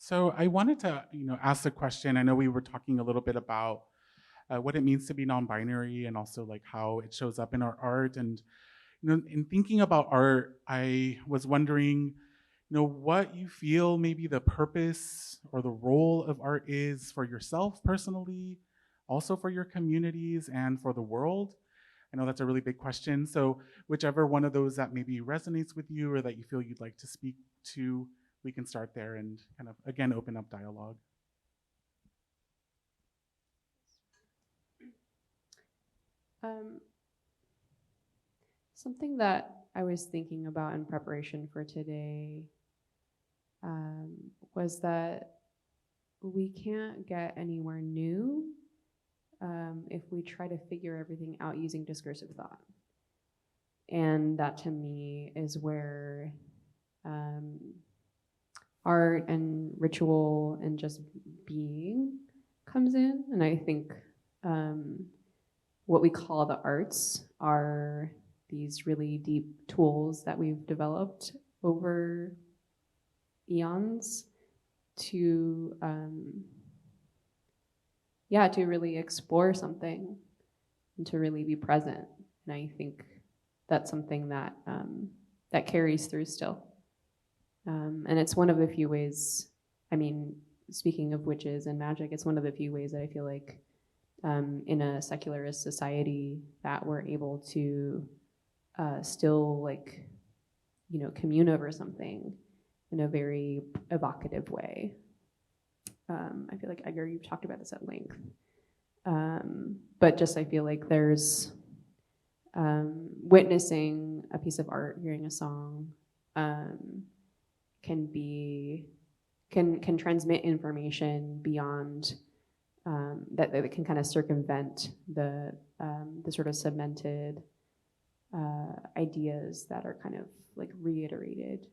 So I wanted to, ask the question. I know we were talking a little bit about what it means to be non-binary, and also like how it shows up in our art. And in thinking about art, I was wondering, what you feel maybe the purpose or the role of art is for yourself personally, also for your communities and for the world. I know that's a really big question. So whichever one of those that maybe resonates with you or that you feel you'd like to speak to, we can start there and kind of, again, open up dialogue. Something that I was thinking about in preparation for today was that we can't get anywhere new if we try to figure everything out using discursive thought. And that to me is where art and ritual and just being comes in. And I think what we call the arts are these really deep tools that we've developed over eons to to really explore something and to really be present. And I think that's something that that carries through still. And it's one of the few ways, speaking of witches and magic, it's one of the few ways that I feel like in a secularist society that we're able to still commune over something in a very evocative way. I feel like, Edgar, you've talked about this at length. But just I feel like there's witnessing a piece of art, hearing a song, can transmit information beyond that can kind of circumvent the sort of cemented ideas that are kind of like reiterated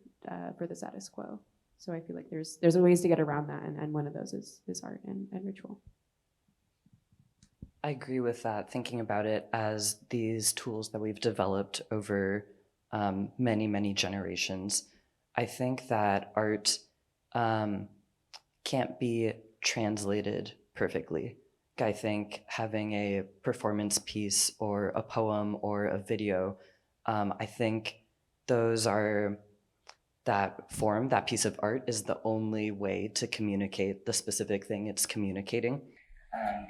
for the status quo. So I feel like there's ways to get around that, and one of those is art and ritual. I agree with that, thinking about it as these tools that we've developed over many, many generations. I think that art can't be translated perfectly. I think having a performance piece or a poem or a video, I think that form, that piece of art is the only way to communicate the specific thing it's communicating.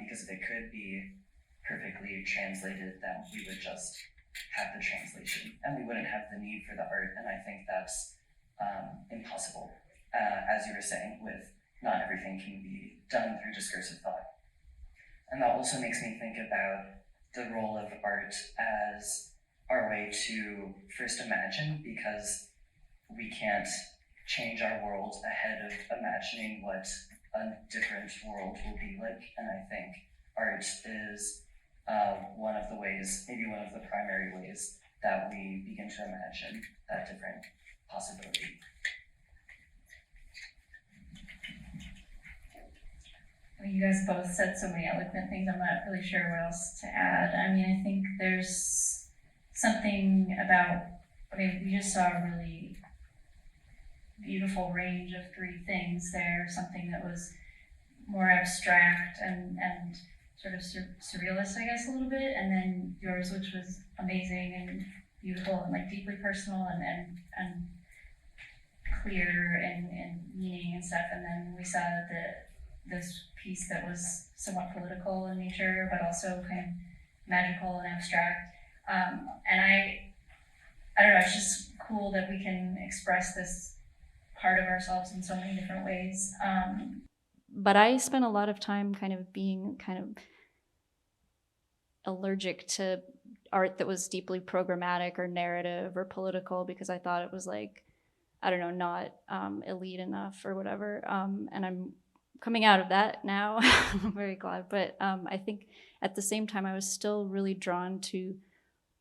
Because if it could be perfectly translated, then we would just have the translation and we wouldn't have the need for the art. And I think that's impossible, as you were saying, with not everything can be done through discursive thought. And that also makes me think about the role of art as our way to first imagine, because we can't change our world ahead of imagining what a different world will be like. And I think art is one of the ways, maybe one of the primary ways, that we begin to imagine that different possibility. Well, you guys both said so many eloquent things, I'm not really sure what else to add. I think there's something about, we just saw a really beautiful range of three things there, something that was more abstract and sort of surrealist, I guess, a little bit, and then yours, which was amazing and beautiful and like deeply personal and clear and meaning and stuff. And then we saw this piece that was somewhat political in nature, but also kind of magical and abstract. And I don't know, it's just cool that we can express this part of ourselves in so many different ways. But I spent a lot of time kind of being kind of allergic to art that was deeply programmatic or narrative or political, because I thought it was like, I don't know, not elite enough or whatever. And I'm coming out of that now. I'm very glad. But I think at the same time, I was still really drawn to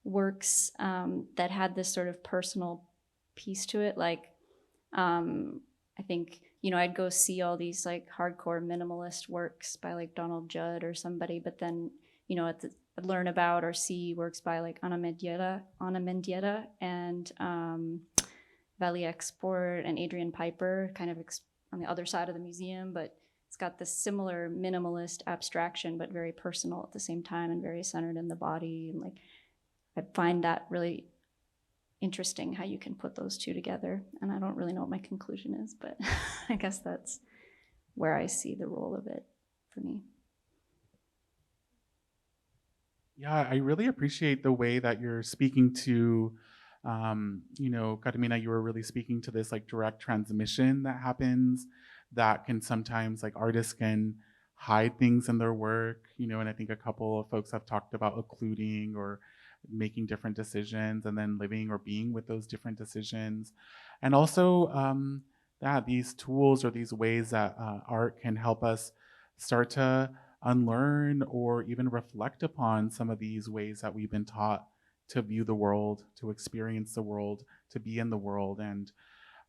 works that had this sort of personal piece to it. Like, I think, you know, I'd go see all these like hardcore minimalist works by like Donald Judd or somebody, but then, you know, I'd learn about or see works by like Ana Mendieta and Valley Export and Adrian Piper, kind of on the other side of the museum, but it's got this similar minimalist abstraction, but very personal at the same time and very centered in the body. And like, I find that really interesting how you can put those two together. And I don't really know what my conclusion is, but I guess that's where I see the role of it for me. Yeah, I really appreciate the way that you're speaking to, you know, Carmina, you were really speaking to this like direct transmission that happens that can sometimes, like, artists can hide things in their work, you know, and I think a couple of folks have talked about occluding or making different decisions and then living or being with those different decisions. And also that these tools or these ways that art can help us start to unlearn or even reflect upon some of these ways that we've been taught to view the world, to experience the world, to be in the world. And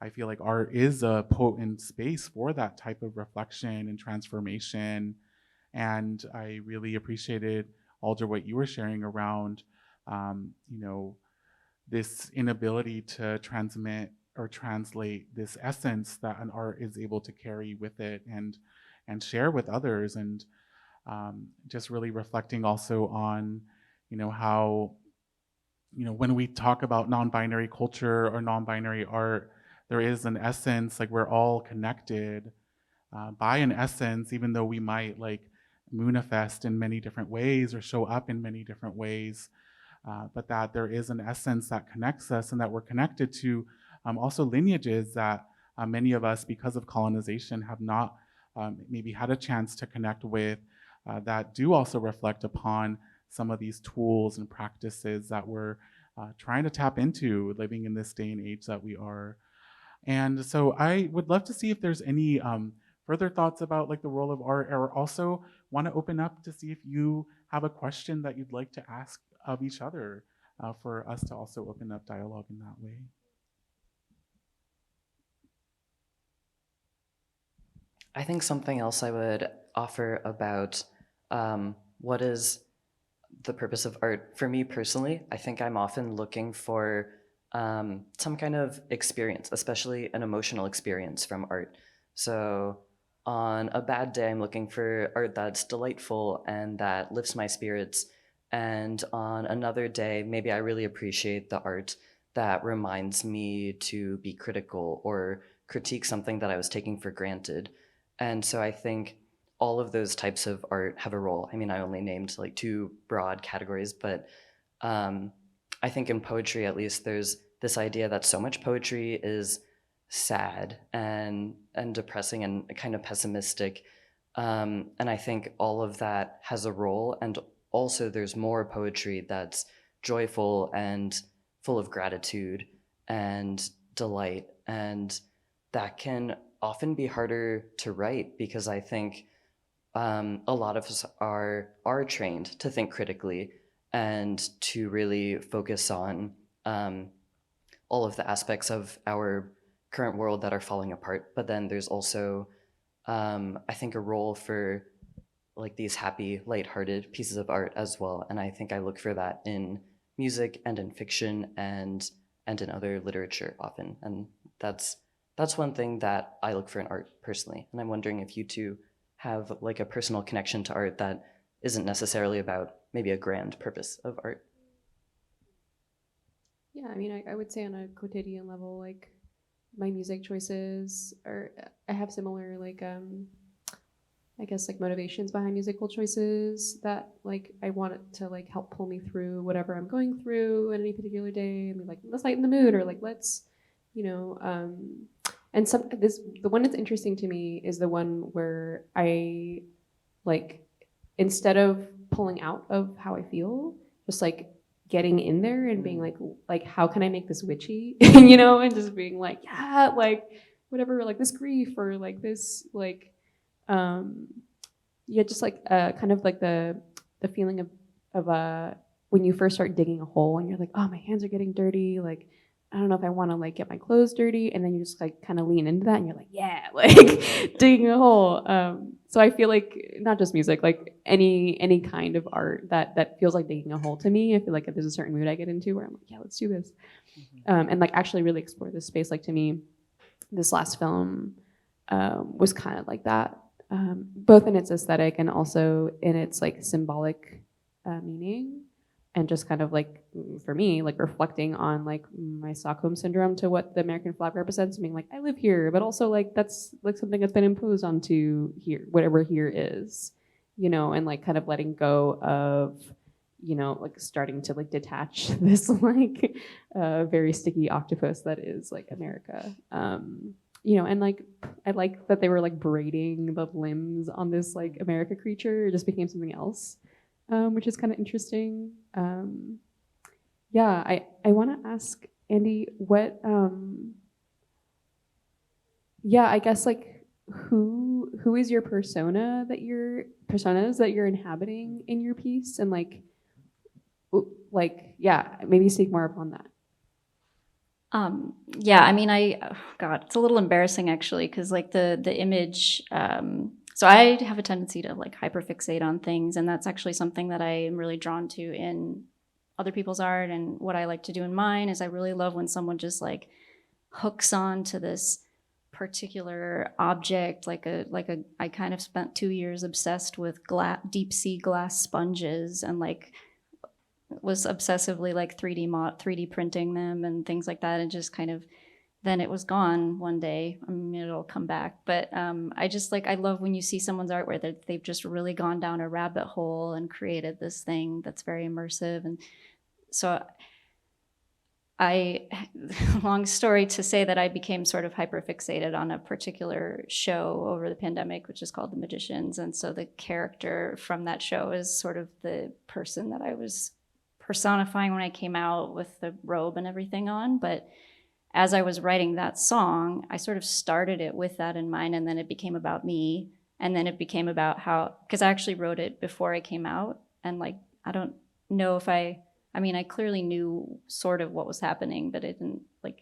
I feel like art is a potent space for that type of reflection and transformation. And I really appreciated, Alder, what you were sharing around, you know, this inability to transmit or translate this essence that an art is able to carry with it and share with others. And just really reflecting also on, you know, how, you know, when we talk about non-binary culture or non-binary art, there is an essence, like we're all connected by an essence, even though we might like manifest in many different ways or show up in many different ways, but that there is an essence that connects us and that we're connected to also lineages that many of us, because of colonization, have not maybe had a chance to connect with, that do also reflect upon some of these tools and practices that we're trying to tap into living in this day and age that we are. And so I would love to see if there's any further thoughts about like the role of art, or also want to open up to see if you have a question that you'd like to ask of each other for us to also open up dialogue in that way. I think something else I would offer about what is the purpose of art. For me personally, I think I'm often looking for some kind of experience, especially an emotional experience from art. So on a bad day, I'm looking for art that's delightful and that lifts my spirits. And on another day, maybe I really appreciate the art that reminds me to be critical or critique something that I was taking for granted. And so I think all of those types of art have a role. I mean, I only named like 2 broad categories, but I think in poetry, at least, there's this idea that so much poetry is sad and depressing and kind of pessimistic. And I think all of that has a role. And also there's more poetry that's joyful and full of gratitude and delight. And that can often be harder to write because I think a lot of us are trained to think critically and to really focus on all of the aspects of our current world that are falling apart. But then there's also, I think, a role for like these happy, lighthearted pieces of art as well. And I think I look for that in music and in fiction and in other literature often. And that's one thing that I look for in art personally. And I'm wondering if you two have like a personal connection to art that isn't necessarily about maybe a grand purpose of art. Yeah, I mean, I would say on a quotidian level, like my music choices are, I have similar like, I guess like motivations behind musical choices that like I want it to like help pull me through whatever I'm going through in any particular day. I mean, like let's lighten the mood, or like let's, you know, And the one that's interesting to me is the one where I, like, instead of pulling out of how I feel, just like getting in there and being like how can I make this witchy, you know, and just being like, yeah, like whatever, like this grief or like this, like, yeah, just like kind of like the feeling of when you first start digging a hole and you're like, oh, my hands are getting dirty, like I don't know if I want to like get my clothes dirty, and then you just like kind of lean into that and you're like, yeah, like digging a hole. So I feel like not just music, like any kind of art that feels like digging a hole to me. I feel like if there's a certain mood I get into where I'm like, yeah, let's do this, and like actually really explore this space. Like to me, this last film was kind of like that, both in its aesthetic and also in its like symbolic meaning. And just kind of like, for me, like reflecting on like my Stockholm syndrome to what the American flag represents, being like, I live here, but also like that's like something that's been imposed onto here, whatever here is, you know, and like kind of letting go of, you know, like starting to like detach this like very sticky octopus that is like America. You know, and like I like that they were like braiding the limbs on this like America creature. It just became something else. Which is kind of interesting. Yeah, I want to ask Andy, what, yeah, I guess like who is your personas that you're inhabiting in your piece, and like yeah, maybe speak more upon that. Yeah, I mean, God, it's a little embarrassing actually, because like the image, so I have a tendency to like hyperfixate on things, and that's actually something that I am really drawn to in other people's art. And what I like to do in mine is I really love when someone just like hooks on to this particular object, I kind of spent 2 years obsessed with deep sea glass sponges, and like was obsessively like 3D printing them and things like that, and just kind of, then it was gone one day. I mean, it'll come back, but I just like, I love when you see someone's art where they've just really gone down a rabbit hole and created this thing that's very immersive. And so long story to say that I became sort of hyperfixated on a particular show over the pandemic, which is called The Magicians. And so the character from that show is sort of the person that I was personifying when I came out with the robe and everything on. But as I was writing that song, I sort of started it with that in mind, and then it became about me. And then it became about how, because I actually wrote it before I came out, and like, I don't know if I clearly knew sort of what was happening, but it didn't like,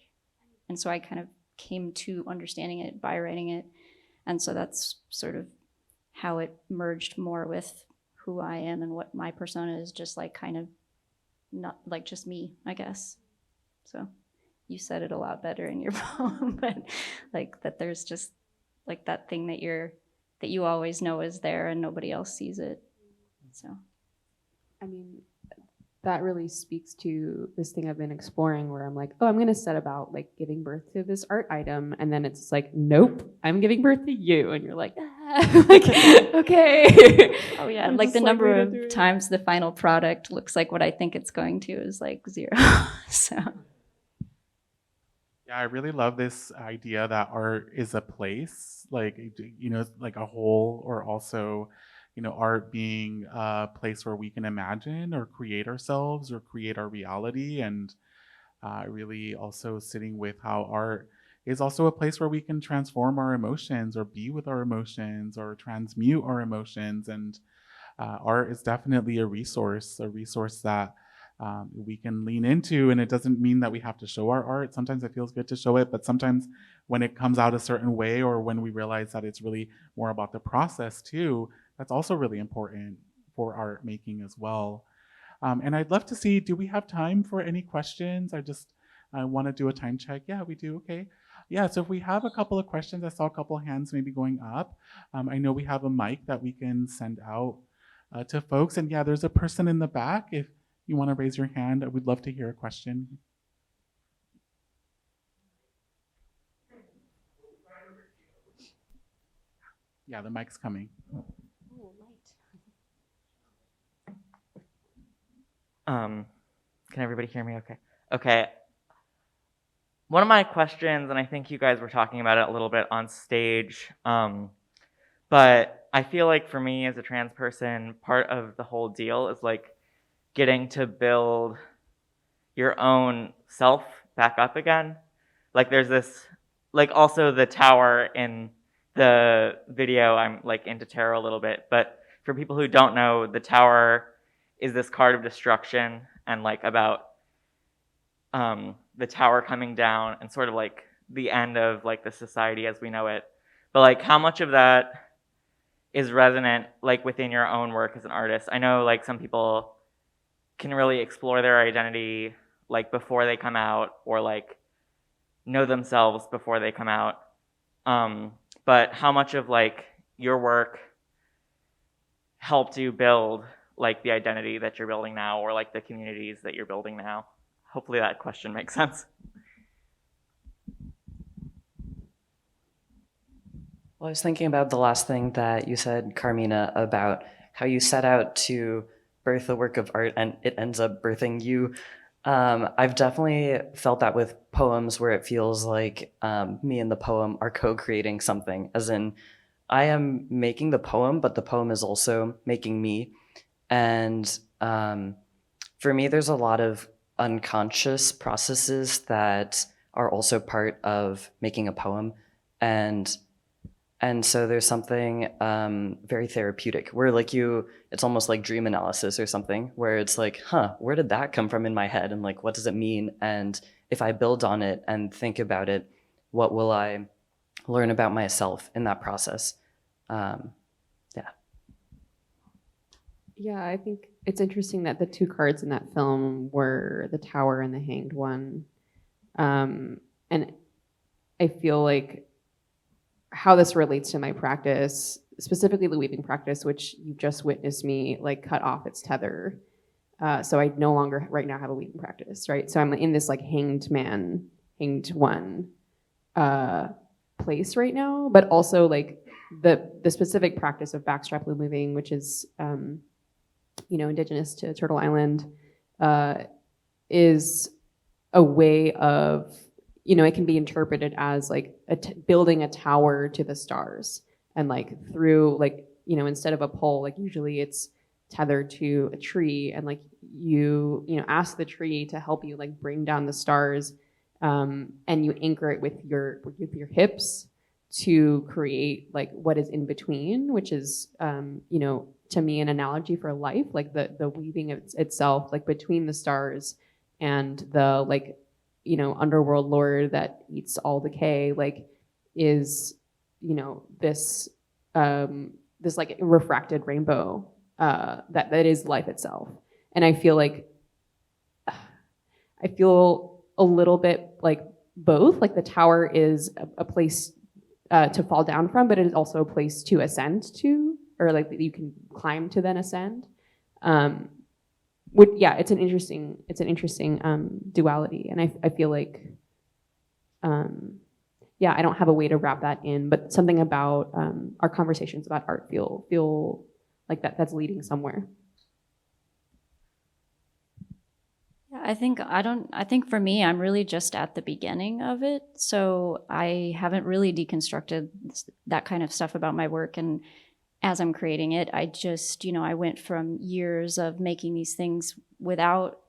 and so I kind of came to understanding it by writing it. And so that's sort of how it merged more with who I am and what my persona is, just like kind of not like just me, I guess. So you said it a lot better in your poem, but like that there's just like that thing that you always know is there and nobody else sees it. So I mean, that really speaks to this thing I've been exploring where I'm like, oh, I'm gonna set about like giving birth to this art item, and then it's like, nope, I'm giving birth to you, and you're like, ah. Like, okay. Oh yeah, like the number of times the final product looks like what I think it's going to is like 0. So yeah, I really love this idea that art is a place, like, you know, like a whole, or also, you know, art being a place where we can imagine or create ourselves or create our reality. And really also sitting with how art is also a place where we can transform our emotions or be with our emotions or transmute our emotions. And art is definitely a resource that we can lean into. And it doesn't mean that we have to show our art. Sometimes it feels good to show it, but sometimes when it comes out a certain way, or when we realize that it's really more about the process too, that's also really important for art making as well. And I'd love to see, do we have time for any questions? I want to do a time check. Yeah, we do. Okay. Yeah, so if we have a couple of questions, I saw a couple of hands maybe going up. I know we have a mic that we can send out to folks. And yeah, there's a person in the back. If you want to raise your hand, I would love to hear a question. Yeah, the mic's coming. Can everybody hear me okay? Okay. one of my questions, and I think you guys were talking about it a little bit on stage, but I feel like for me as a trans person, part of the whole deal is like getting to build your own self back up again. Like there's this, like also the tower in the video, I'm like into tarot a little bit, but for people who don't know, the tower is this card of destruction and like about the tower coming down and sort of like the end of like the society as we know it. But like how much of that is resonant like within your own work as an artist? I know like some people can really explore their identity like before they come out or like know themselves before they come out. But how much of like your work helped you build like the identity that you're building now or like the communities that you're building now? Hopefully that question makes sense. Well, I was thinking about the last thing that you said, Carmina, about how you set out to birth a work of art and it ends up birthing you. I've definitely felt that with poems where it feels like me and the poem are co-creating something, as in I am making the poem, but the poem is also making me. And for me, there's a lot of unconscious processes that are also part of making a poem. And so there's something very therapeutic where like it's almost like dream analysis or something where it's like, where did that come from in my head? And like, what does it mean? And if I build on it and think about it, what will I learn about myself in that process? Yeah, I think it's interesting that the two cards in that film were the Tower and the Hanged One. And I feel like how this relates to my practice, specifically the weaving practice, which you just witnessed me like cut off its tether. So I no longer right now have a weaving practice, right? So I'm in this like hanged man, hanged one place right now, but also like the specific practice of backstrap loom weaving, which is indigenous to Turtle Island, is a way of, it can be interpreted as like building a tower to the stars, and like through like, instead of a pole, like usually it's tethered to a tree, and like you ask the tree to help you like bring down the stars, and you anchor it with your hips to create like what is in between, which is to me an analogy for life, like the weaving itself, like between the stars and the like underworld lord that eats all decay, like is this like refracted rainbow that is life itself. And I feel a little bit like both, like the tower is a place to fall down from, but it is also a place to ascend to, or like that you can climb to then ascend. It's an interesting duality, and I feel like I don't have a way to wrap that in, but something about our conversations about art feel like that's leading somewhere. Yeah, I think for me, I'm really just at the beginning of it. So I haven't really deconstructed that kind of stuff about my work. And as I'm creating it, I just, I went from years of making these things without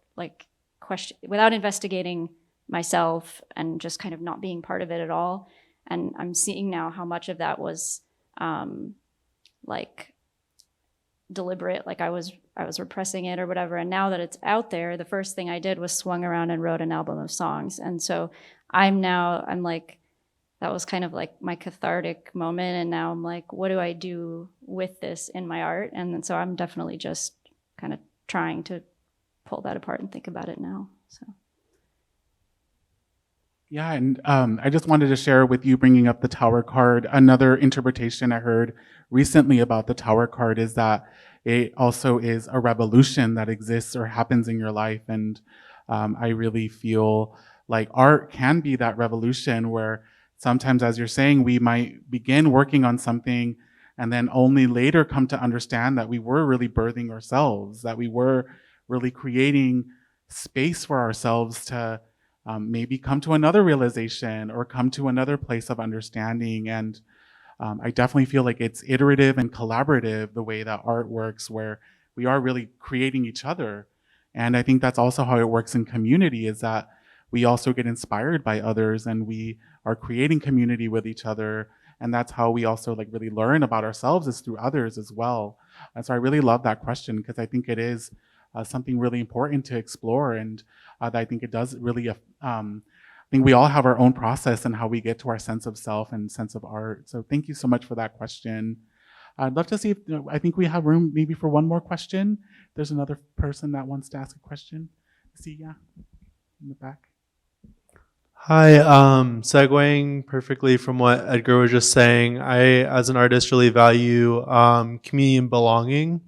without investigating myself and just kind of not being part of it at all. And I'm seeing now how much of that was deliberate, like I was repressing it or whatever. And now that it's out there, the first thing I did was swung around and wrote an album of songs. And so I'm like, that was kind of like my cathartic moment. And now I'm like, what do I do with this in my art? And then, so I'm definitely just kind of trying to pull that apart and think about it now. So. Yeah, and I just wanted to share with you, bringing up the Tower card, another interpretation I heard recently about the Tower card is that it also is a revolution that exists or happens in your life. And I really feel like art can be that revolution where sometimes, as you're saying, we might begin working on something and then only later come to understand that we were really birthing ourselves, that we were really creating space for ourselves to maybe come to another realization or come to another place of understanding. And I definitely feel like it's iterative and collaborative, the way that art works, where we are really creating each other. And I think that's also how it works in community, is that we also get inspired by others and we are creating community with each other. And that's how we also like really learn about ourselves, is through others as well. And so I really love that question, because I think it is something really important to explore. And I think it does really, I think we all have our own process and how we get to our sense of self and sense of art. So thank you so much for that question. I'd love to see if, I think we have room maybe for one more question. There's another person that wants to ask a question. See, yeah, in the back. Hi, segueing perfectly from what Edgar was just saying, I, as an artist, really value community and belonging.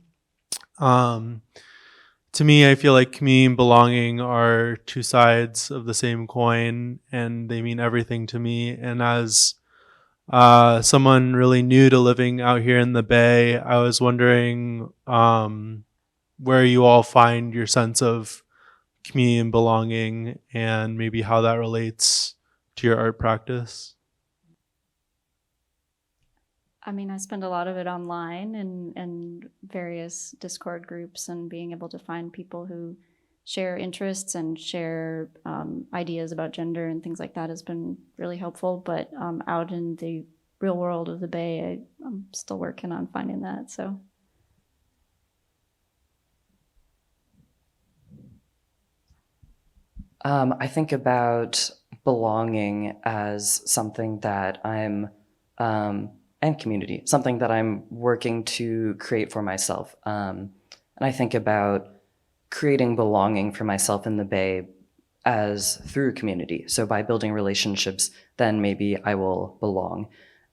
To me, I feel like community and belonging are two sides of the same coin, and they mean everything to me. And as someone really new to living out here in the Bay, I was wondering where you all find your sense of community and belonging, and maybe how that relates to your art practice. I mean, I spend a lot of it online and various Discord groups, and being able to find people who share interests and share ideas about gender and things like that has been really helpful. But out in the real world of the Bay, I'm still working on finding that. So. I think about belonging as something that I'm, and community, something that I'm working to create for myself. And I think about creating belonging for myself in the Bay as through community. So by building relationships, then maybe I will belong.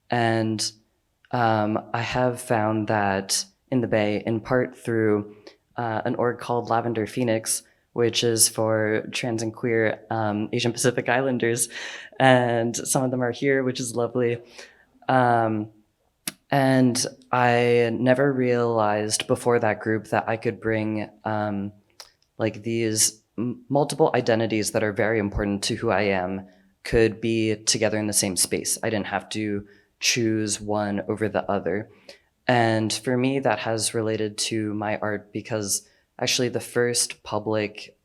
And I have found that in the Bay, in part through an org called Lavender Phoenix, which is for trans and queer Asian Pacific Islanders. And some of them are here, which is lovely. And I never realized before that group that I could bring like these multiple identities that are very important to who I am could be together in the same space. I didn't have to choose one over the other. And for me, that has related to my art, because actually the first public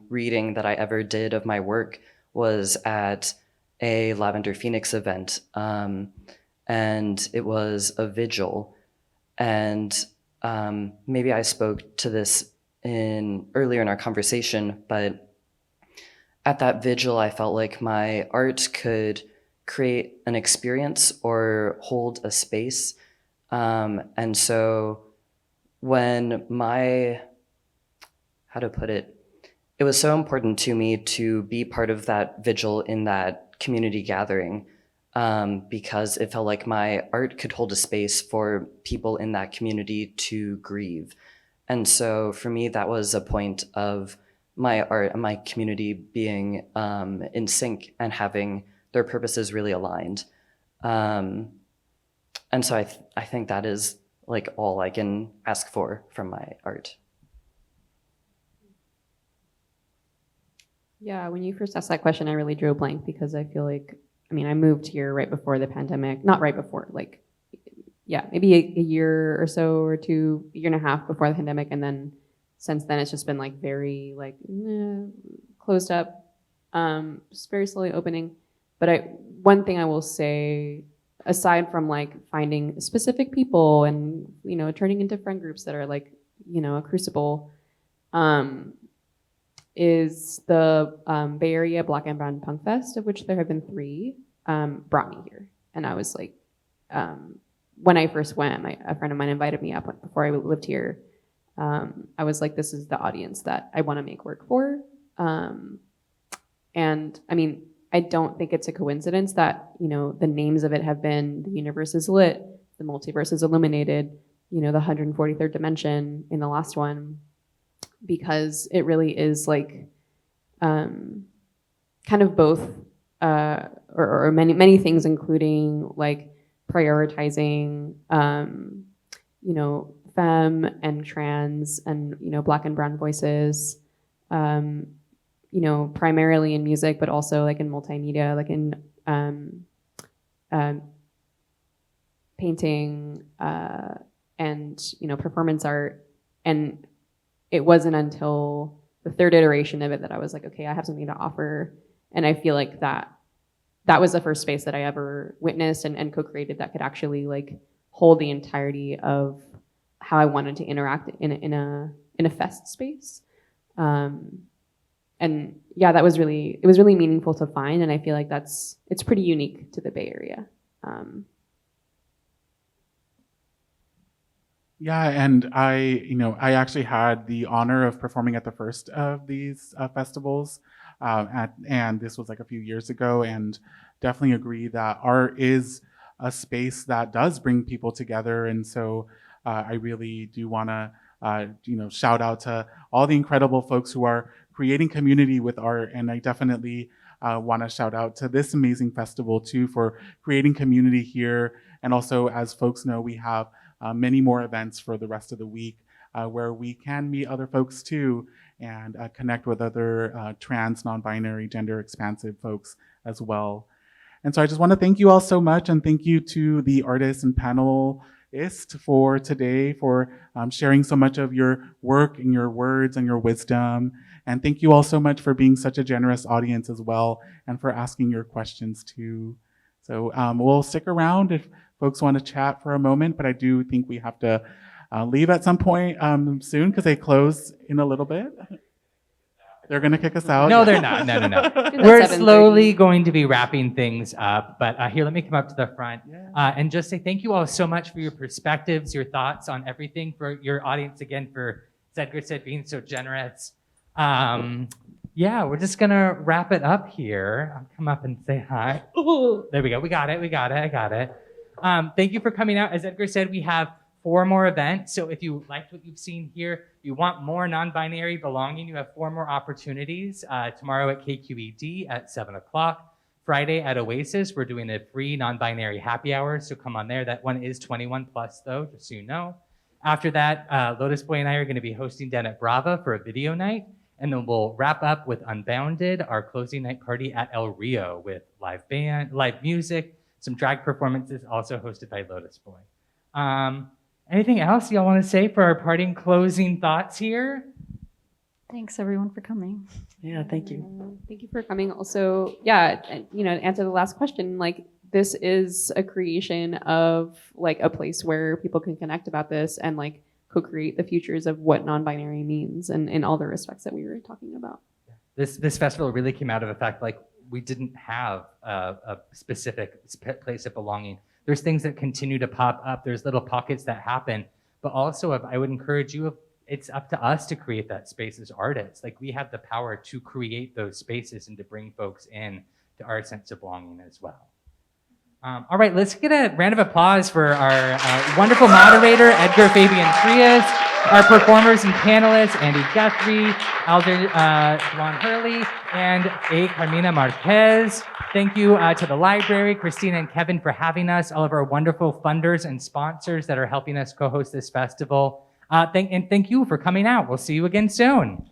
reading that I ever did of my work was at a Lavender Phoenix event. And it was a vigil. And maybe I spoke to this earlier in our conversation, but at that vigil, I felt like my art could create an experience or hold a space. And so when how to put it, it was so important to me to be part of that vigil in that community gathering, because it felt like my art could hold a space for people in that community to grieve. And so for me, that was a point of my art and my community being in sync and having their purposes really aligned. And so I think that is like all I can ask for from my art. Yeah, when you first asked that question, I really drew a blank, because I feel like, I mean, I moved here right before the pandemic, not right before, like, yeah, maybe a year or so or two, year and a half before the pandemic. And then since then, it's just been like very like closed up, just very slowly opening. But one thing I will say, aside from like finding specific people and, you know, turning into friend groups that are like, you know, a crucible, is the Bay Area Black and Brown Punk Fest, of which there have been 3, brought me here. And I was like, when I first went, a friend of mine invited me up before I lived here. I was like, this is the audience that I want to make work for. And I mean, I don't think it's a coincidence that, you know, the names of it have been The Universe is Lit, The Multiverse is Illuminated, you know, the 143rd Dimension in the last one, because it really is like kind of both or many things, including like prioritizing you know, femme and trans and, you know, Black and brown voices, primarily in music, but also like in multimedia, like in painting and performance art. And it wasn't until the third iteration of it that I was like, okay, I have something to offer. And I feel like that was the first space that I ever witnessed and co-created that could actually like hold the entirety of how I wanted to interact in a fest space. And yeah, it was really meaningful to find, and I feel like it's pretty unique to the Bay Area. Yeah, and I actually had the honor of performing at the first of these festivals, and this was like a few years ago, and definitely agree that art is a space that does bring people together, and so I really do want to shout out to all the incredible folks who are creating community with art, and I definitely want to shout out to this amazing festival too for creating community here, and also, as folks know, we have many more events for the rest of the week where we can meet other folks too and connect with other trans, non-binary, gender expansive folks as well. And so I just want to thank you all so much, and thank you to the artists and panelists for today for sharing so much of your work and your words and your wisdom. And thank you all so much for being such a generous audience as well and for asking your questions too. So we'll stick around if folks want to chat for a moment, but I do think we have to leave at some point soon because they close in a little bit. They're going to kick us out? No, they're not. No. We're slowly going to be wrapping things up, but here, let me come up to the front and just say thank you all so much for your perspectives, your thoughts on everything, for your audience, again, for, as Edgar said, being so generous. Yeah, we're just going to wrap it up here. I'll come up and say hi. Ooh, there we go. We got it. I got it. Thank you for coming out. As Edgar said, we have 4 more events. So if you liked what you've seen here, you want more non-binary belonging, you have 4 more opportunities. Tomorrow at KQED at 7 o'clock. Friday at Oasis, we're doing a free non-binary happy hour, so come on there. That one is 21 plus though, just so you know. After that, Lotus Boy and I are gonna be hosting down at Brava for a video night, and then we'll wrap up with Unbounded, our closing night party at El Rio with live band, live music, some drag performances also hosted by Lotus Boy. Anything else y'all want to say for our parting closing thoughts here? Thanks everyone for coming. Yeah, thank you. Thank you for coming. Also, yeah, to answer the last question, like this is a creation of like a place where people can connect about this and like co-create the futures of what non-binary means and in all the respects that we were talking about. This festival really came out of the fact like we didn't have a specific place of belonging. There's things that continue to pop up. There's little pockets that happen. But also, I would encourage you, it's up to us to create that space as artists. Like we have the power to create those spaces and to bring folks in to our sense of belonging as well. All right, let's get a round of applause for our wonderful moderator, Edgar Fabián Frías, our performers and panelists, Andy Guthrie, Alder Duan Hurley, and Carmina Marquez. Thank you to the library, Christine and Kevin, for having us, all of our wonderful funders and sponsors that are helping us co-host this festival. And thank you for coming out. We'll see you again soon.